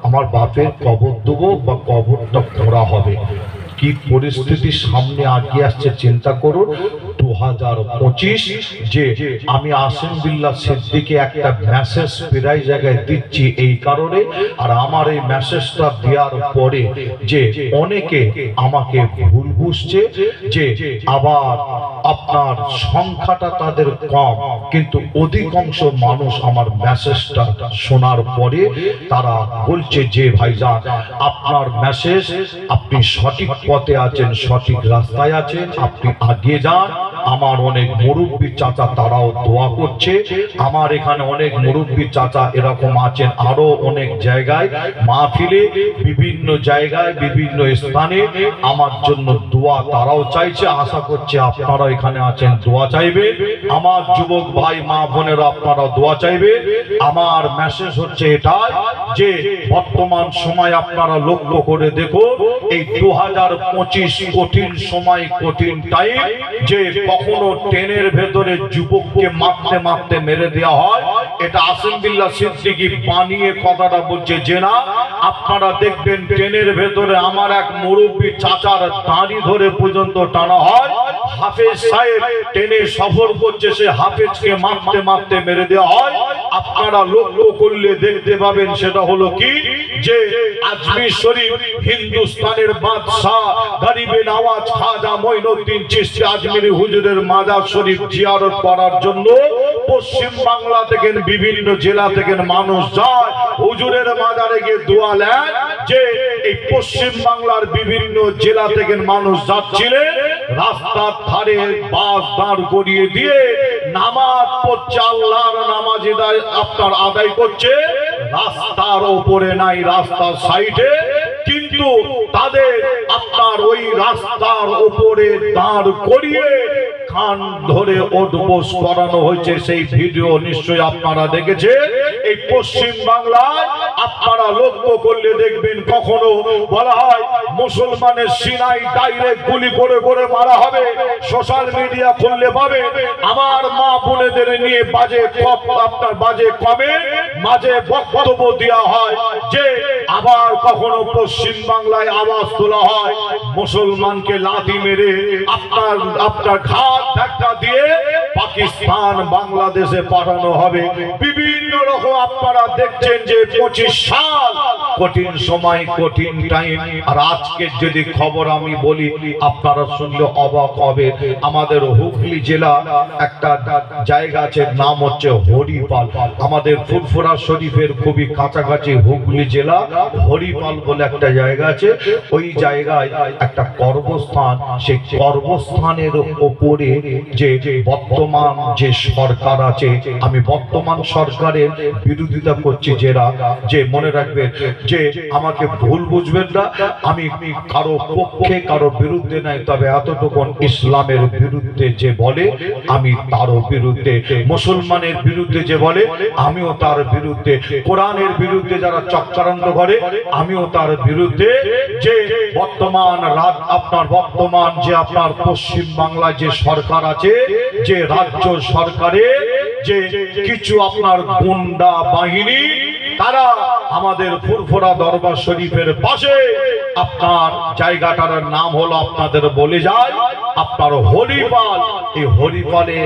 S2: আমার বাপের কবর দেবো বা কবরটা করা হবে। কি পরিস্থিতির সামনে আগিয়ে আসছে চিন্তা করুন। 2025 যে আমি আসিম বিল্লাহ সিদ্দিকী একটা মেসেজ প্রায় জায়গায় দিচ্ছি এই কারণে, আর আমার এই মেসেজটা দেওয়ার পরে যে অনেকে আমাকে ভুল বুঝছে, যে আবার আপনার সংখ্যাটা তাদের কম, কিন্তু অধিকাংশ মানুষ আমার মেসেজটা শোনার পরে তারা বলছে যে ভাইজান আপনার মেসেজ, আপনি সঠিক পথে আছেন, সঠিক রাস্তায় আছেন, আপনি আগিয়ে যান। আমার অনেক মুরব্বী চাচা তারাও দোয়া করছে, আমার এখানে অনেক মুরব্বী চাচা এরকম আছেন আরো অনেক জায়গায় মাহফিলে, বিভিন্ন জায়গায়, বিভিন্ন স্থানে আমার জন্য দোয়া তারাও চাইছে। আশা করছে আপনারা এখানে আছেন, দোয়া চাইবে। আমার যুবক ভাই মা বোনেরা আপনারা দোয়া চাইবে। আমার মেসেজ হচ্ছে এটাই যে বর্তমান সময় আপনারা লক্ষ্য করে দেখো, এই 2025 কঠিন সময়, কঠিন টাইম, যে কখনো ট্রেনের ভেতরে যুবককে মারতে মারতে মেরে দেওয়া হয়, এটা আসিম বিল্লাহ সিদ্দিকী বানিয়ে কথাটা বলছে যে না। আপনারা দেখবেন ট্রেনের ভেতরে আমার এক মুরব্বী চাচার দাঁড়ি ধরে পর্যন্ত টানা হয়। হাফেজ সাহেব ট্রেনে সফর করছে, সে হাফেজকে মারতে মারতে মেরে দেওয়া হয়। আপনারা লক্ষ্য করলে দেখতে পাবেন সেটা হলো কি, যে আজমির শরীফ হিন্দুস্তানের বাদশাহ গরিবে নওয়াজ খাজা মঈনুদ্দিন চিশতি আজমিরি হুজুরের মাজার শরীফ জিয়ারত করার জন্য পশ্চিম বাংলা থেকে বিভিন্ন জেলা থেকে মানুষ যায়, হুজুরের মাজারে গিয়ে দোয়া নেন। যে এই পশ্চিম বাংলার বিভিন্ন জেলা থেকে মানুষ যাচ্ছিলেন, রাস্তার ধারে বাস দাঁড় করিয়ে দিয়ে নামাজ পড়ছে, আল্লাহর নামাজ আপনার আদায় করছে, রাস্তার ওপরে নাই, রাস্তার সাইডে, কিন্তু তাদের আপনার ওই রাস্তার উপরে দাঁড় করিয়ে কান ধরে ওঠবোস করানো হয়েছে। সেই ভিডিও নিশ্চয়ই আপনারা দেখেছেন। এই পশ্চিম বাংলায় আপনারা লক্ষ্য করলে দেখবেন, কখনো বলা হয় মুসলমানের সিনাই ডাইরেক্ট গুলি করে করে মারা হবে, সোশ্যাল মিডিয়া খুললে পাবে। আমার মা বোনেদের নিয়ে বাজে আপনার বাজে কমে মাঝে বক্তব্য দেওয়া হয়, যে আবার কখনো পশ্চিম বাংলায় আওয়াজ তোলা হয় মুসলমানকে লাথি মেরে আপনার ঘাট ধাক্কা দিয়ে পাকিস্তান বাংলাদেশে পাঠানো হবে। বিভিন্ন রকম আপনারা দেখছেন যে 25 সাল কঠিন সময়, কঠিন টাইম। আর আজকের যদি খবর আমি বলি, আপনারা শুনলে অবাক হবে। আমাদের হুগলি জেলা একটা জায়গা আছে, নাম হচ্ছে হরিপাল। আমাদের ফুরফুরা শরীফের খুবই কাছাকাছি হুগলি জেলা হরিপাল বলে একটা জায়গা আছে। ওই জায়গায় একটা কর্মস্থান, সেই কর্মস্থানের ওপরে যে বর্তমান যে সরকার আছে, আমি বর্তমান সরকারের বিরোধিতা করছি, যে মনে রাখবেন, যে আমাকে ভুল বুঝবেন না, আমি কারো পক্ষে কারো বিরুদ্ধে নাই, তবে এতটুকু ইসলামের বিরুদ্ধে যে বলে আমি তারও বিরুদ্ধে, মুসলমানের বিরুদ্ধে যে বলে আমিও তার বিরুদ্ধে, কোরআনের বিরুদ্ধে যারা চক্রান্ত করে আমিও তার বিরুদ্ধে। যে বর্তমান যে আপনার পশ্চিম বাংলায় যে সরকার আছে, যে রাজ্য সরকারে যে কিছু আপনার গুন্ডা বাহিনী
S1: তারা আমাদের ফুরফুরা দরবার শরীফের পাশে আপনার জায়গাটার নাম হলো আপনাদের বলে যায় আপনার হরিপাল। এই হরিপালে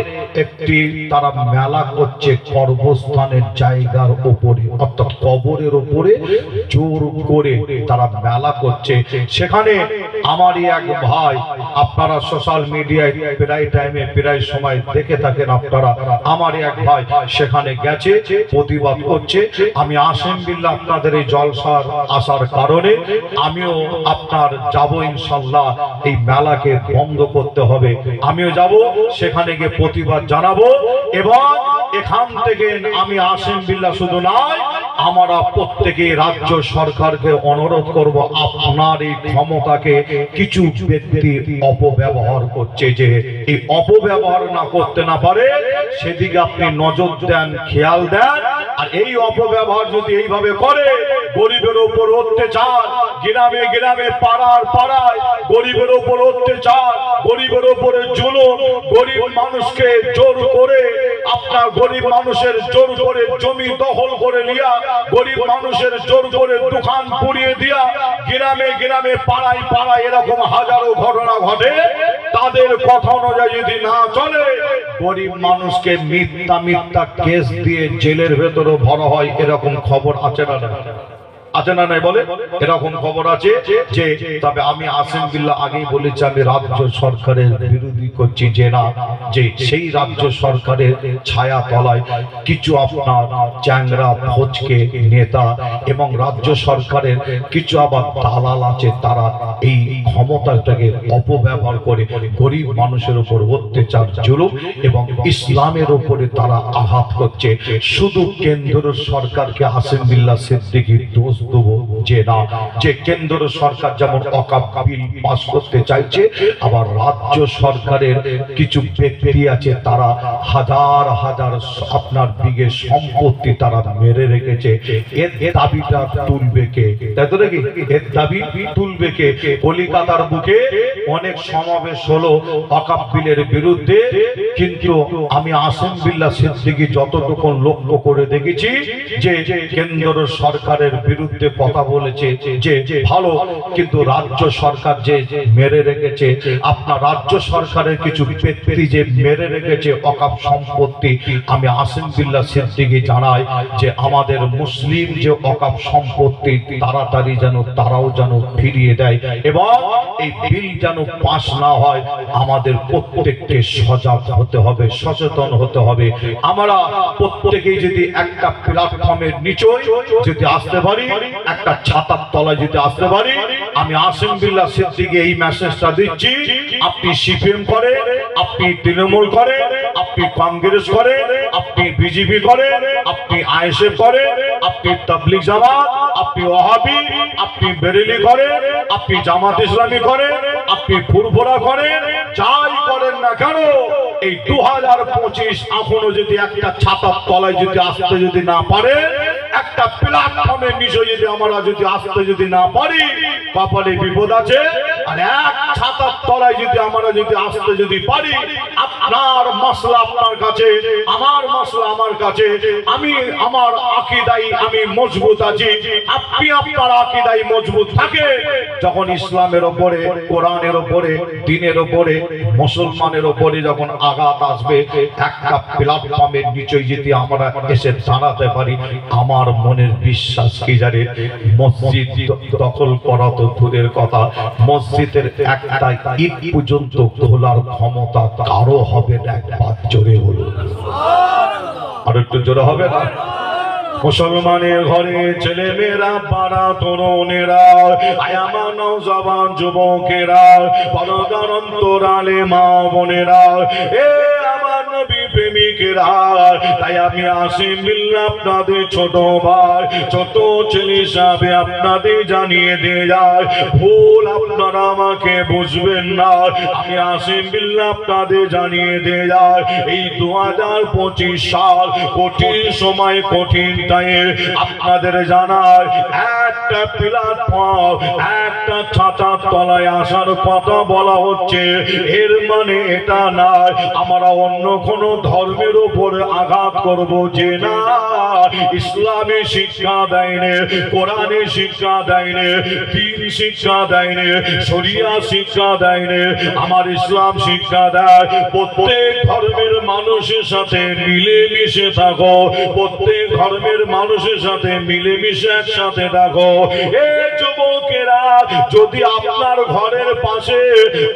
S1: একটি তারা মেলা করছে কর্মস্থানের জায়গার উপরে, অর্থাৎ কবরের উপরে জোর করে তারা মেলা করছে। সেখানে আমারই এক ভাই, আপনারা সোশ্যাল মিডিয়ায় প্রায় টাইমে প্রায় সময় দেখে থাকেন আপনারা, আমারই এক ভাই সেখানে গেছে, প্রতিবাদ করছে। আমি আসেন বিল্লাহ আপনাদের এই জলসার আসার কারণে আমিও আপনার যাব ইনশাল্লাহ। এই মেলাকে বন্ধ করতে হবে, আমিও যাব, সেখানে গিয়ে প্রতিবাদ জানাবো। এবং এখান থেকে আমি আসেন বিল্লাহ শুধু নয়, আমরা প্রত্যেকে রাজ্য সরকারকে অনুরোধ করব, আপনার এই ক্ষমতাকে কিছু ব্যক্তি অপব্যবহার করছে, যে এই অপব্যবহার না করতে না পারে সেদিকে আপনি নজর দেন, খেয়াল দেন। আর এই অপব্যবহার যদি এইভাবে করে, গরিবের উপর অত্যাচার, গ্রামে গ্রামে পাড়ার পাড়ায় গরিবের উপর অত্যাচার, গরিবের উপরে জুলুম, গরিব মানুষকে জোর করে আপনার গরিব মানুষের জোর করে জমি দখল করে নিয়া, গরিব মানুষের জোর করে দোকান পুড়িয়ে দিয়া, গ্রামে গ্রামে পাড়ায় পাড়ায় এরকম হাজারো ঘটনা ঘটে। তাদের কথা অনুযায়ী যদি না চলে, গরিব মানুষকে মিথ্যা মিথ্যা কেস দিয়ে জেলের ভেতরে ভরা হয়, এরকম খবর আছে না? আছে না? নাই বলে এরকম খবর আছে। যে তবে আমি আসেন বিল্লাহ আগেই বলেছি, আমি রাজ্য সরকারের বিরোধী করছি, যে না, যে সেই রাজ্য সরকারের ছায়া তলায় কিছু আপনার চ্যাংরা ফচকে নেতা এবং রাজ্য সরকারের কিছু আবার দালাল আছে, তারা এই ক্ষমতাটাকে অপব্যবহার করে গরিব মানুষের উপর অত্যাচার, জুলুম এবং ইসলামের উপরে তারা আঘাত করছে। শুধু কেন্দ্র সরকারকে আসেন বিল্লাহ সিদ্দিকী দোষ দেবো যে না, যে কেন্দ্র সরকার যেমন অকাপ বিল পাস করতে চাইছে, আবার রাজ্য সরকারের কিছু ব্যক্তি আছে তারা হাজার হাজার আপনার বিঘে সম্পত্তি তারা মেরে রেখেছে। এর দাবিটা তুলবে কে? তাই তো নাকি? এর দাবি তুলবে কে? কলিকাতার বুকে অনেক সমাবেশ হলো অকাপ বিলের বিরুদ্ধে, কিন্তু আমি আসেন বিল্লাহ সিদ্দিকী যতটুকু লক্ষ্য করে দেখেছি যে কেন্দ্র সরকারের বিরুদ্ধে কথা বলেছে যে ভালো, কিন্তু রাজ্য সরকার যে মেরে রেখেছে, আপনার রাজ্য সরকারের কিছু ব্যক্তি যে মেরে রেখেছে অকাপ সম্পত্তি, আমি আসেন বিল্লাহ সিদ্দিকী জানাই যে আমাদের মুসলিম যে অকাপ সম্পত্তি তাড়াতাড়ি যেন তারাও যেন ফিরিয়ে দেয়, এবং এই বিল যেন পাস না হয়। আমাদের প্রত্যেককে সজাগ হতে হবে, সচেতন হতে হবে। আমরা প্রত্যেকেই যদি একটা প্ল্যাটফর্মের নিচে যদি আসতে পারি, একটা ছাতার তলায় যদি আসতে পারি, আমি আসেন বিল্লাহ সিদ্দিকী এই মেসেজটা দিচ্ছি। আপনি সিপিএম করে, আপনি তৃণমূল করে, আপনি কংগ্রেস করে, আপনি বিজেপি করে, আপনি আইএসএফ করে, আপনি তাবলীগ জামাত, আপনি ওয়াহাবি, আপনি বেরেলি করে, আপনি জামাত ইসলামী করে, আপনি ফুরফুরা করে, যাই করেন না কেন, এই 2025 এখনো যদি একটা ছাতার তলায় যদি আসতে যদি না পারে, একটা প্ল্যাটফর্মের নিচে যদি আমরা যদি আসতে যদি না পারি, কপালে বিপদ আছে। আর এক ছাতার তলায় যদি আমরা যদি আসতে যদি পারি, আপনার মসলা আপনার কাছে, আমার মসলা আমার কাছে, আমি আমার আকীদায় আমি মজবুত আছি, আপনি আপনার আকীদায় মজবুত থাকে, যখন ইসলামের উপরে, কোরআনের উপরে, দ্বীনের উপরে, মুসলমানের উপরে যখন আঘাত আসবে, একটা প্ল্যাটফর্মের নিচে যদি আমরা এসে দাঁড়াতে পারি, আমার মনের বিশ্বাস কি জানে, মসজিদ দখল করা তো দূরের কথা, মসজিদের একটা ইট পর্যন্ত খোলার ক্ষমতা কারো হবে না। একবার জোরে বলুন, আর একটু জোরে হবে না? মুসলমানের ঘরে ছেলে মেয়েরা, পাড়া তরুণেরা, আয়ামা নওজওয়ান যুবকেরা, পরদার অন্তরালে মা বোনেরা, এ আমার নবী প্রেমিকেরা, তাই আমি আসেন বিল্লাহ আপনাদের ছোট ভাই, ছোট ছেলে হিসাবে আপনাদের জানিয়ে দিয়ে যায়, ভুল আপনারা আমাকে বুঝবেন না। আমি আসেন বিল্লাহ আপনাদের জানিয়ে দিয়ে যায়, এই 2025 সাল কঠিন সময়, কঠিন টাইম, আপনাদের জানার একটা প্ল্যাটফর্ম, একটা ছাতার তলায় আসার কথা বলা হচ্ছে। এর মানে এটা নয় আমরা অন্য কোনো
S2: ধর্মের উপরে আঘাত করব যে না, ইসলামী শিক্ষা দেয়নি, কোরআনে শিক্ষা দেয়নি, দ্বীন শিক্ষা দেয়নি, শরিয়া শিক্ষা দেয়নি। আমার ইসলাম শিক্ষা দেয় প্রত্যেক ধর্মের মানুষের সাথে মিলেমিশে থাকো, প্রত্যেক ধর্মের মানুষের সাথে মিলেমিশে একসাথে থাকো। এ যুবকেরা, যদি আপনার ঘরের পাশে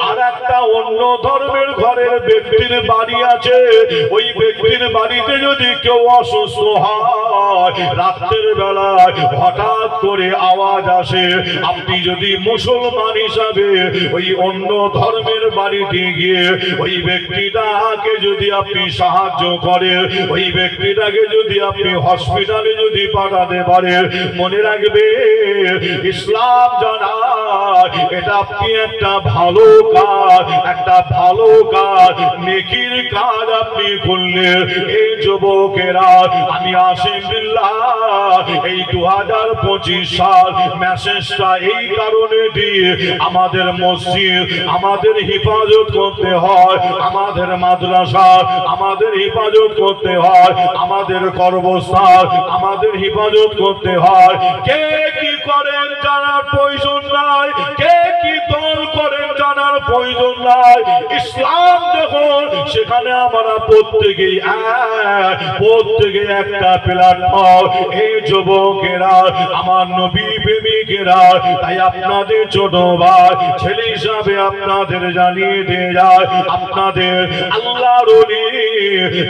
S2: আর একটা অন্য ধর্মের ঘরের ব্যক্তির বাড়ি আছে, ওই ব্যক্তির বাড়িতে যদি কেউ অসুস্থ হয়, রাতের বেলায় হঠাৎ করে আওয়াজ আসে, আপনি যদি মুসলমান হিসাবে ওই অন্য ধর্মের বাড়িতে গিয়ে ওই ব্যক্তিটাকে যদি আপনি সাহায্য করেন, ওই ব্যক্তিটাকে যদি আপনি হসপিটালে যদি পাঠাতে পারেন, মনে রাখবে ইসলাম জানায় এটা আপনি একটা ভালো কাজ, একটা ভালো কাজ, নেকির কাজ আপনি করলেন। এই যুবকেরা, আমি আসিম বিল্লাহ এই 2025 সাল মেসেজটা এই কারণে দিয়ে, আমাদের মসজিদ আমাদের হিফাজত করতে হয়, আমাদের মাদ্রাসা আমাদের হিফাজত করতে হয়, আমাদের কর্মস্থল আমাদের হিফাজত করতে হয়। কে কি করেন জানার প্রয়োজন নাই, কে কি দল করেন জানার প্রয়োজন নাই। ইসলাম যখন, সেখানে আমরা প্রত্যেকেই একটা প্ল্যাটফর্ম। এই যুবকেরা, আমার নবী প্রেমিকেরা, তাই আপনাদের ছোট ভাই ছেলে হিসাবে আপনাদের জানিয়ে দিয়ে যায়, আপনাদের আল্লাহর ওলি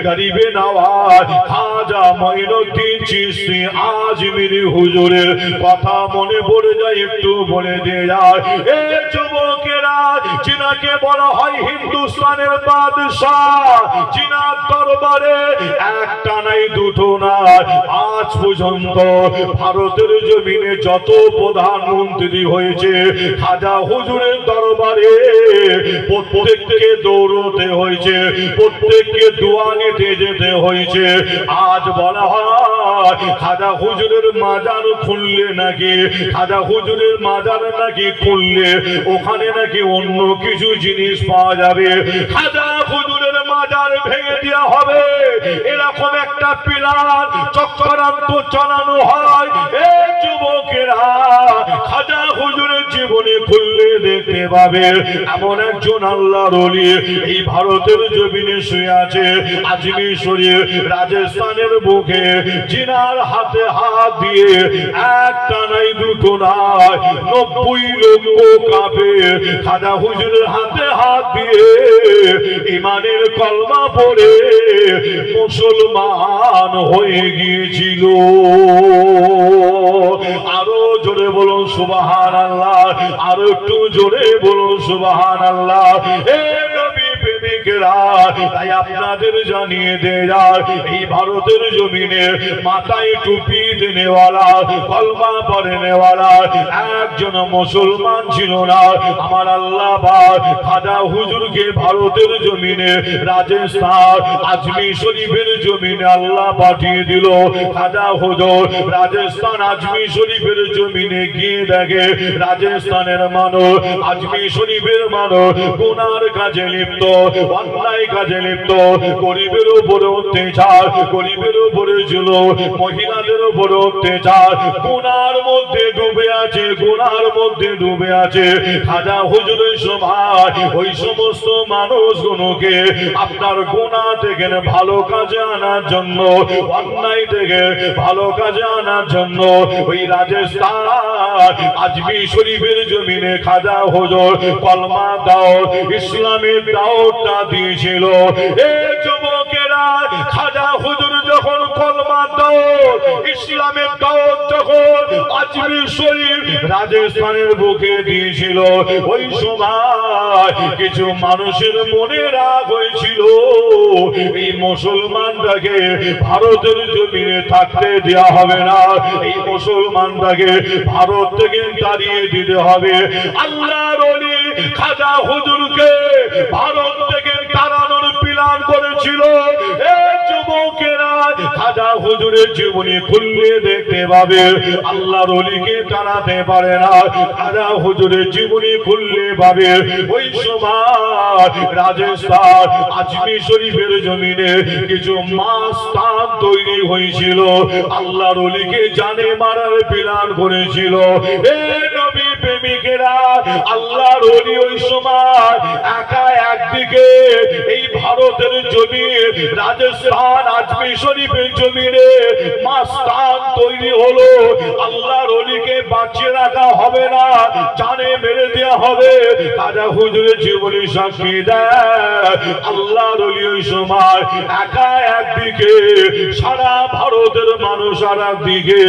S2: গরিবে নওয়াজ খাজা মঈনুদ্দিন চিশতি আজমিরি হুজুরের কথা মনে পড়ে যায়, একটু বলে দিয়ে যায়। এই যুবকেরা, যিনাকে বলা হয় হিন্দুস্তানের বাদশাহ, যিনার দরবারে একটা নাই দুটো নাই, আজ পর্যন্ত ভারতের জমিনে যত প্রধানমন্ত্রী হয়েছে, খাজা হুজুরের দরবারে প্রত্যেককে দৌড়তে হয়েছে, প্রত্যেককে দোয়া নিতে যেতে হয়েছে। আজ বলা হয় খাজা হুজুরের মাজার খুললে নাকি, খাজা হুজুরের মাজার নাকি খুললে ওখানে নাকি অন্য কিছু জিনিস পাওয়া যাবে, খাজা হুজুরের মাজার ভেঙে দেওয়া হবে, এরকম একটা প্ল্যান চক্রান্ত চালানো হয়। এই যুবকেরা, খাজা হুজুরের জীবনে খুললে দেখতে পাবে এমন একজন আল্লাহর ওলি এই ভারতের জমিনে শুয়ে আছে, আজমির শরীফ রাজস্থানের বুকে, জিনার হাতে হাত দিয়ে একটা নাই দুটো নাই 90 লক্ষ কাফের খাজা হুজুরের হাতে হাত দিয়ে ইমানের কলমা পড়ে মুসলমান হয়ে গিয়েছিল। আরো জোরে বলুন সুবহানাল্লাহ, আরো একটু জোরে বলুন সুবহানাল্লাহ। তাই আপনাদের জানিয়ে দেয়, এই ভারতের জমিনে মাথায় টুপি দেনেওয়ালা, কলমা পড়নেওয়ালা একজন মুসলমান ছিল না। আমার আল্লাহ পাক খাজা হুজুরকে ভারতের জমিনে, রাজস্থান আজমির শরীফের জমিনে আল্লাহ পাঠিয়ে দিল। খাজা হুজুর রাজস্থান আজমির শরীফের জমিনে গিয়ে দেখে রাজস্থানের মানুষ, আজমির শরীফের মানুষ গুনার কাজে লিপ্ত, অন্যায় কাজে লিপ্ত, গরিবের উপরে অত্যাচার, গরিবের উপরে জুলুম, মহিলাদের উপরে অত্যাচার, গুনার মধ্যে ডুবে আছে, গুনার মধ্যে ডুবে আছে। খাজা হুজুরের সভায় ওই সমস্ত মানুষগুলোকে আপনার গুনাহ থেকে ভালো কাজে আনার জন্য, অন্যায় থেকে ভালো কাজে আনার জন্য ওই রাজস্থান আজমির শরীফের জমিনে খাজা হুজুর কলমা দাওয়াত, ইসলামের দাওয়াতটা দিয়েছিল। এই যুবকেরা, খাজা হুজুর যখন কলমা দাওয়াত, ইসলামের দাওয়াত যখন আজমির শরীফ রাজস্থানের বুকে দিয়েছিল, ওই সময় কিছু মানুষের মনে রাগ হয়েছিল, এই মুসলমানটাকে ভারতের জমিনে থাকতে দেওয়া হবে না, এই মুসলমানটাকে ভারত থেকে তাড়িয়ে দিতে হবে। আল্লাহর ওলি খাজা হুজুরকে ভারত থেকে তাড়ানোর প্ল্যান করেছিল। এই যুবকেরা, খাজা হুজুরের জীবনী খুললে দেখতে পাবে আল্লাহর ওলিকে টানাতে পারে না। খাজা হুজুরের জীবনী খুললে পাবে ওই সময় রাজস্থান আজমির শরীফের জমিনে কিছু মাস্তান তৈরি হয়েছিল, আল্লাহর ওলিকে জানে মারার প্ল্যান করেছিল। এ নবী প্রেমিকেরা, আল্লাহর ওলি ওই সময় একা একদিকে এই ভারতের জমিন রাজস্থান আজমির শরীফের জমিনে মাস্তান তৈরি হলো। আল্লাহর ওলিকে বাঁচিয়ে রাখা হবে না, জানে মেরে দেওয়া হবে। খাজা হুজুরের জীবনী সাক্ষী দেয় আল্লাহর ওলি ওই সময় একা একদিকে, সারা ভারতের মানুষ আর একদিকে।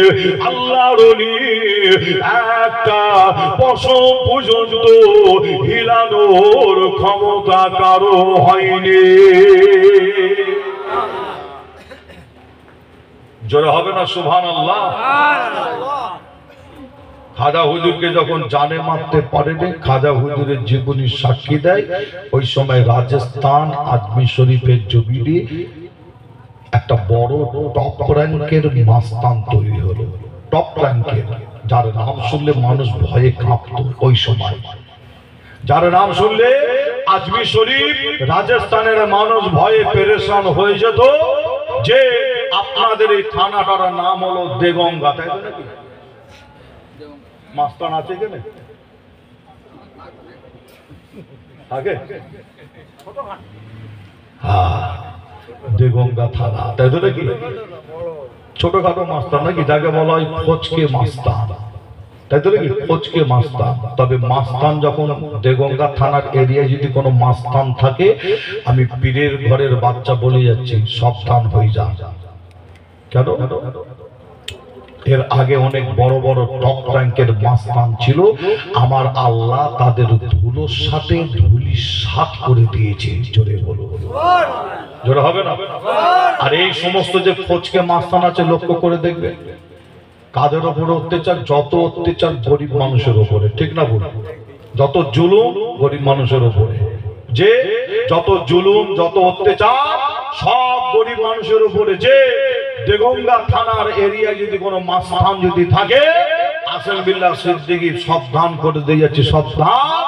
S2: আল্লাহর ওলি একটা পশম পর্যন্ত হিলানোর ক্ষমতা কারো হয়নি। জোরে হবে না সুবহানাল্লাহ? খাজা হুজুরকে যখন জানে মারতে পারেনি, খাজা হুজুরের জীবনী সাক্ষী দেয় ওই সময় রাজস্থান আজমির শরীফের জমিনে একটা বড় টপ র্যাঙ্কের মাস্তান তৈরি হলো। টপ র্যাঙ্কের, যার নাম শুনলে মানুষ ভয়ে কাঁপত ওই সময়। যার নাম শুনলে আজমির শরীফ রাজস্থানের মানুষ ভয়ে পেরেশান হয়ে যেত। যে আপনাদের এই থানাটার নাম হলো দেগঙ্গা, তাই তো নাকি? মাস্তান আছে কেন আগে? হ্যাঁ, দেগঙ্গা থানা, তাই তো নাকি? ছোটখাটো মাস্তান নাকি, যাকে বলা হয় ফচকে মাস্তান, তাই তো নাকি? ফচকে মাস্তান। তবে মাস্তান যখন দেগঙ্গা থানার এরিয়ায় যদি কোনো মাস্তান থাকে, আমি পীরের ঘরের বাচ্চা বলে যাচ্ছি, সাবধান হয়ে যান। কেন? এর আগে অনেক বড় বড় টপ র্যাঙ্কের মাস্তান ছিল, আমার আল্লাহ তাদের ধুলোর সাথে ধুলি সাত করে দিয়েছে। জোরে বলো, জোরে হবে না? আর এই সমস্ত যে ফচকে মাস্তান আছে, লক্ষ্য করে দেখবে কাদের ওপরে অত্যাচার? যত অত্যাচার গরিব মানুষের ওপরে, ঠিক না বল? যত জুলুম গরিব মানুষের ওপরে, যে যত জুলুম যত অত্যাচার সব গরিব মানুষের উপরে। যে দেগঙ্গা থানার এরিয়ায় যদি কোনো মাস্তান যদি থাকে, আসেন বিল্লাহ সিদ্দিকী সাবধান করে দিয়ে যাচ্ছে, সাবধান,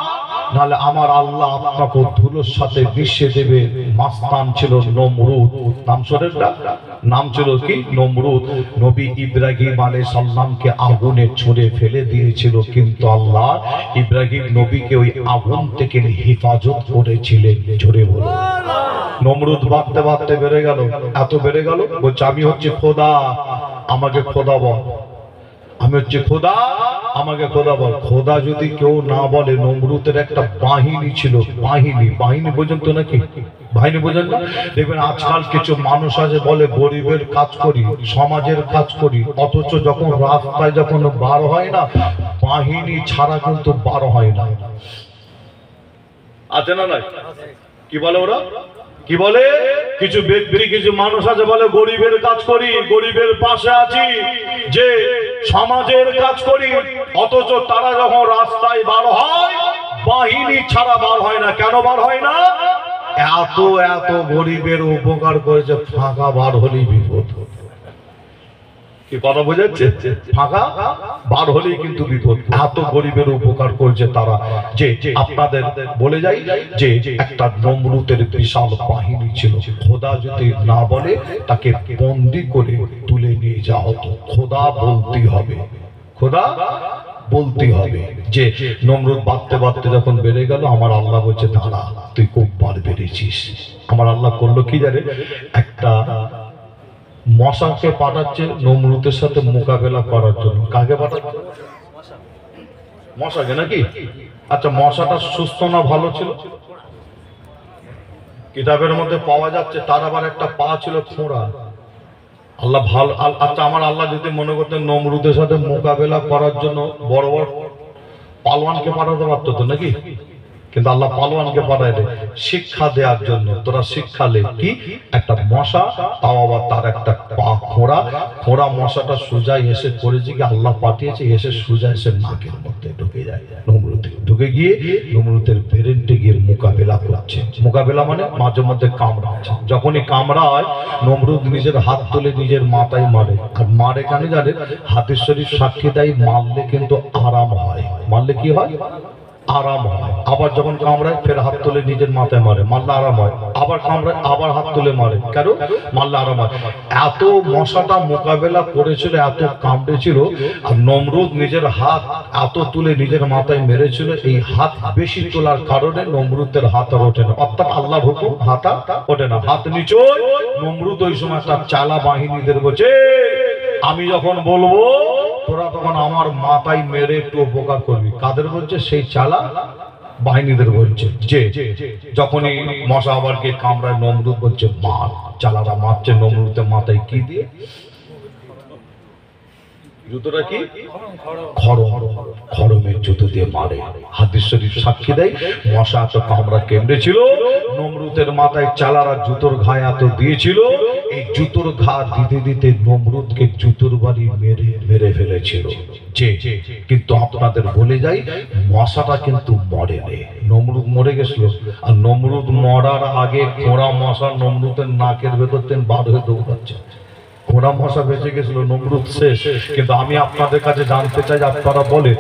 S2: নাহলে আমার আল্লাহ আপনাকে ধুলোর সাথে মিশিয়ে দেবে। মাস্তান ছিল নমরুদ, নাম শোনেন না? নাম ছিল কি? নমরুদ। নবী ইব্রাহিম আলাইহিস সালামকে আগুনে ছুঁড়ে ফেলে দিয়েছিল, কিন্তু আল্লাহ ইব্রাহিম নবীকে ওই আগুন থেকে হেফাজত করেছিলেন। জোরে বলো। নমরুদ বাড়তে বাড়তে বেড়ে গেল, এত বেড়ে গেল, বলছে আমি হচ্ছে খোদা, আমাকে খোদা বল। আমি হচ্ছে খোদা, আমাকে খোদা বল। খোদা যদি কেউ না বলে, নমরুদের একটা বাহিনী ছিল। বাহিনী বোঝেন তো নাকি? বাহিনী বোঝেন না? দেখবেন আজকাল কিছু মানুষ আছে বলে গরিবের কাজ করি, সমাজের কাজ করি, অথচ যখন রাস্তায় যখন বার হয় না, বাহিনী ছাড়া কিন্তু বার হয় না। আছে না? নাই? কি বলে ওরা? কি বলে? কিছু ব্যক্তি কিছু মানুষ আছে বলে গরিবের কাজ করি, গরিবের পাশে আছি, যে সমাজের কাজ করি, অথচ তারা যখন রাস্তায় বার হয় বাহিনী ছাড়া বার হয় না। কেন বার হয় না? এত এত গরিবের উপকার করেছে, ফাঁকা বার হলেই বিপদ। কি কথা বোঝাচ্ছে? ফাঁকা বার হলেই কিন্তু বিপদ। এত গরিবের উপকার করছে তারা, যে আপনাদের বলে যাই যে একটা নমরুদের বিশাল বাহিনী ছিল। খোদা যদি না বলে, তাকে বন্দি করে তুলে নিয়ে যাওয়া হতো। খোদা বলতে হবে, খোদা বলতে হবে। যে নমরুদ বাড়তে বাড়তে যখন বেড়ে গেল, আমার আল্লাহ বলছে দাঁড়া, তুই খুব বার বেড়েছিস। আমার আল্লাহ করলো কি জানে? একটা মশাকে পাঠাচ্ছে নমরুদের সাথে মোকাবেলা করার জন্য। কাকে পাঠাচ্ছে? মশাকে নাকি? আচ্ছা, মশাটা সুস্থ না ভালো ছিল? কিতাবের মধ্যে পাওয়া যাচ্ছে তার আবার একটা পা ছিল খোঁড়া। আল্লাহ ভালো। আচ্ছা, আমার আল্লাহ যদি মনে করতেন নমরুদের সাথে মোকাবেলা করার জন্য বড় বড় পালোয়ানকে পাঠাতে পারতো তো নাকি?
S1: কিন্তু আল্লাহ পালোয়ানকে পাঠাইলে শিক্ষা দেওয়ার জন্য। তোরা শিক্ষা লে কি, একটা মশা, তাও আবার তার একটা পা খোঁড়া, খোঁড়া মশাটা সোজা এসে করেছে কি আল্লাহ পাঠিয়েছে, এসে সোজা এসে নাকের মধ্যে ঢুকে যায় নমরুদে, ঢুকে গিয়ে নমরুদের ব্রেনটে গিয়ে মোকাবেলা করছে। মোকাবেলা মানে মাঝে মধ্যে কামড়াচ্ছে। যখনই কামড়ায় নমরুদ নিজের হাত তুলে নিজের মাথায় মারে। আর মারে কেন জানে? হাদিস শরীফ সাক্ষী দেয় মারলে কিন্তু আরাম হয়। মারলে কি হয়? আরাম হয়। আবার যখন কামড়ায় ফের হাত তুলে নিজের মাথায় মারে, মারলে আরাম হয়। আবার কামড়ায় আবার হাত তুলে মারে, কেন? মারলে আরাম হয়। এত মশাটা মোকাবেলা করেছিল, এত কামড়েছিল, আর নমরুদ নিজের হাত এত তুলে নিজের মাথায় মেরেছিল। এই হাত বেশি তোলার কারণে নমরুদের হাত আর ওঠে না, অর্থাৎ আল্লাহর হুকুম হাত ওঠে না, হাত নিচু। নমরুদ ওই সময় তার চালা বাহিনীদের বলছে, আমি যখন বলবো তোরা তখন আমার মাথায় মেরে একটু উপকার করবি। কাদের বলছে? সেই চালা বাহিনীদের বলছে। যে যখনই মশা আবারকে কামড়ায় নমরুদ বলছে মার। চালারা মারছে নমরুদের মাথায় কি দিয়ে? জুতোটা কি? খড়ম, খড়মের জুতো দিয়ে মারে। হাদিস শরীফ সাক্ষী দেয় মশা এত কামড়া কেমড়েছিল, নমরুদের মাথায় চালারা জুতোর ঘা এত দিয়েছিল, এই জুতোর ঘা দিতে দিতে নমরুদকে জুতোর বাড়ি মেরে মেরে ফেলেছিল। যে কিন্তু আপনাদের বলে যাই, মশাটা কিন্তু মরেনি। নমরুদ মরে গেছিল, আর নমরুদ মরার আগে খোঁড়া মশা নমরুদের নাকের ভেতর বার হয়ে দৌড়াচ্ছে। খোঁড়া মশা বেঁচে গেছিল, নমরুদ শেষ। কিন্তু আমি আপনাদের কাছে জানতে চাই, আপনারা বলে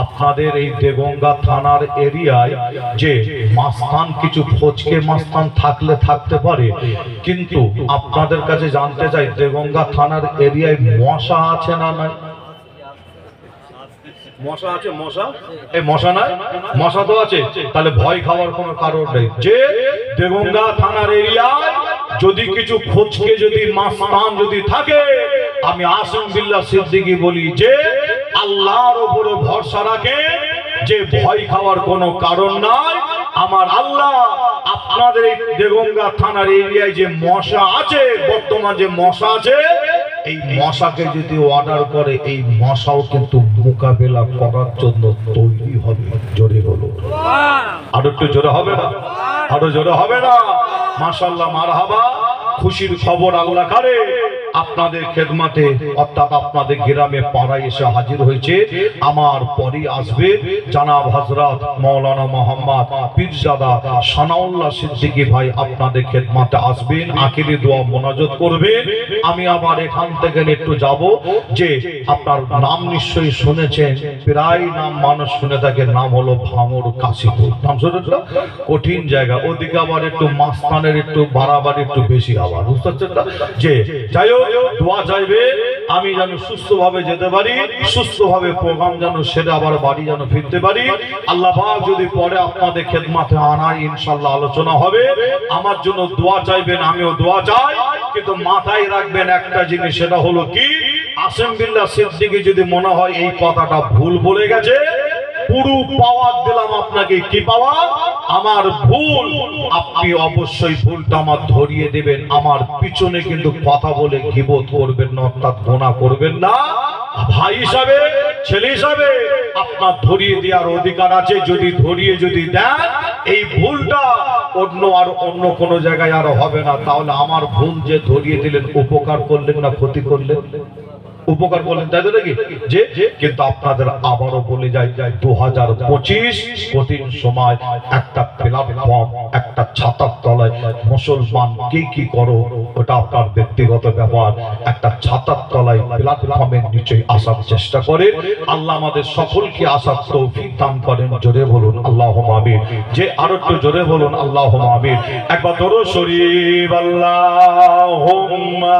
S1: আপনাদের এই দেগঙ্গা থানার এরিয়ায় যে মাস্তান, কিছু ফচকে মাস্তান থাকলে থাকতে পারে, কিন্তু আপনাদের কাছে জানতে চাই দেগঙ্গা থানার এরিয়ায় মশা আছে না নাই? মশা আছে? মশা এই মশা নাই? মশা তো আছে, তাহলে ভয় খাওয়ার কোনো কারণ নেই। যে দেগঙ্গা থানার এরিয়ায় যদি কিছু ফচকে যদি মাস্তান যদি থাকে, আমি আসিম বিল্লাহ সিদ্দিকী বলি যে আল্লাহর উপরে ভরসা রাখে, যে ভয় খাওয়ার কোনো কারণ নাই। আমার আল্লাহ আপনাদের এই দেগঙ্গা থানার এরিয়ায় যে মশা আছে, বর্তমান যে মশা আছে, এই মশাকে যদি অর্ডার করে, এই মশাও কিন্তু মোকাবেলা করার জন্য তৈরি হবে। জোরে বলো, আরো একটু জোরে হবে না? আরো জোরে হবে না? মাশাআল্লাহ, মারহাবা। খুশির খবর আল্লাহ কারে আপনাদের খেদমতে, অর্থাৎ আপনাদের গ্রামে পাড়ায় এসে হাজির হয়েছে। আমার পরে আসবে জনাব হযরত মাওলানা মোহাম্মদ পীরজাদা সানাউল্লাহ সিদ্দিকী ভাই, আপনাদের খেদমতে আসবেন, আখিরি দোয়া মোনাজাত করবেন। আমি আবার এখান থেকে একটু যাব, যে আপনার নাম নিশ্চয়ই শুনেছেন, প্রায় নাম মানুষ শুনে থাকে, নাম হলো ভাঙড় কাশীপুর। নাম শুনেছেন? কঠিন জায়গা, ওদিকে আবার একটু মাস্তানের একটু বাড়াবাড়ি একটু বেশি, আবার বুঝতে পারছেন না? যে যাই হোক, দোয়া চাইবে আমি যেন সুস্থভাবে যেতে পারি, সুস্থভাবে প্রোগ্রাম যেন সেরে আবার বাড়ি যেন ফিরতে পারি। আল্লাহ পাক যদি পরে আপনাদের খেদমতে আনাই, ইনশাআল্লাহ আলোচনা হবে। আমার জন্য দোয়া চাইবেন, আমিও দোয়া চাই, কিন্তু মাথায় রাখবেন একটা জিনিস, সেটা হলো কি, আসিম বিল্লাহ সিদ্দিকী যদি মনে হয় এই কথাটা ভুল বলে গেছে, পুরো পাওয়ার দিলাম আপনাকে। কি পাওয়ার? আমার ভুল, আপনি অবশ্যই ভুলটা আমার ধরিয়ে দেবেন। আমার পিছনে কিন্তু কথা বলে গীবত করবেন না, অর্থাৎ গুনাহ করবেন না। ভাই হিসাবে, ছেলে হিসাবে আপনার ধরিয়ে দেওয়ার অধিকার আছে। যদি ধরিয়ে যদি দেন, এই ভুলটা অন্য কোনো জায়গায় আর হবে না। তাহলে আমার ভুল যে ধরিয়ে দিলেন, উপকার করলেন না ক্ষতি করলেন? উপকার করলেন, তাই তো নাকি? যে কিন্তু আপনাদের আবারও বলে যাই, 2025 কঠিন সময়, একটা প্ল্যাটফর্ম, একটা ছাতার তলায় মুসলমান কি করো ওটা আপনার ব্যক্তিগত ব্যাপার। একটা ছাতার তলায় প্ল্যাটফর্মের নিচে আসার চেষ্টা করে। আল্লাহ আমাদের সকলকে আসার তৌফিক দান করেন। জোরে বলুন আল্লাহুম্মা আমিন। যে আরো একটু জোরে বলুন আল্লাহুম্মা আমিন। একবার দরুদ শরীফ আল্লাহুম্মা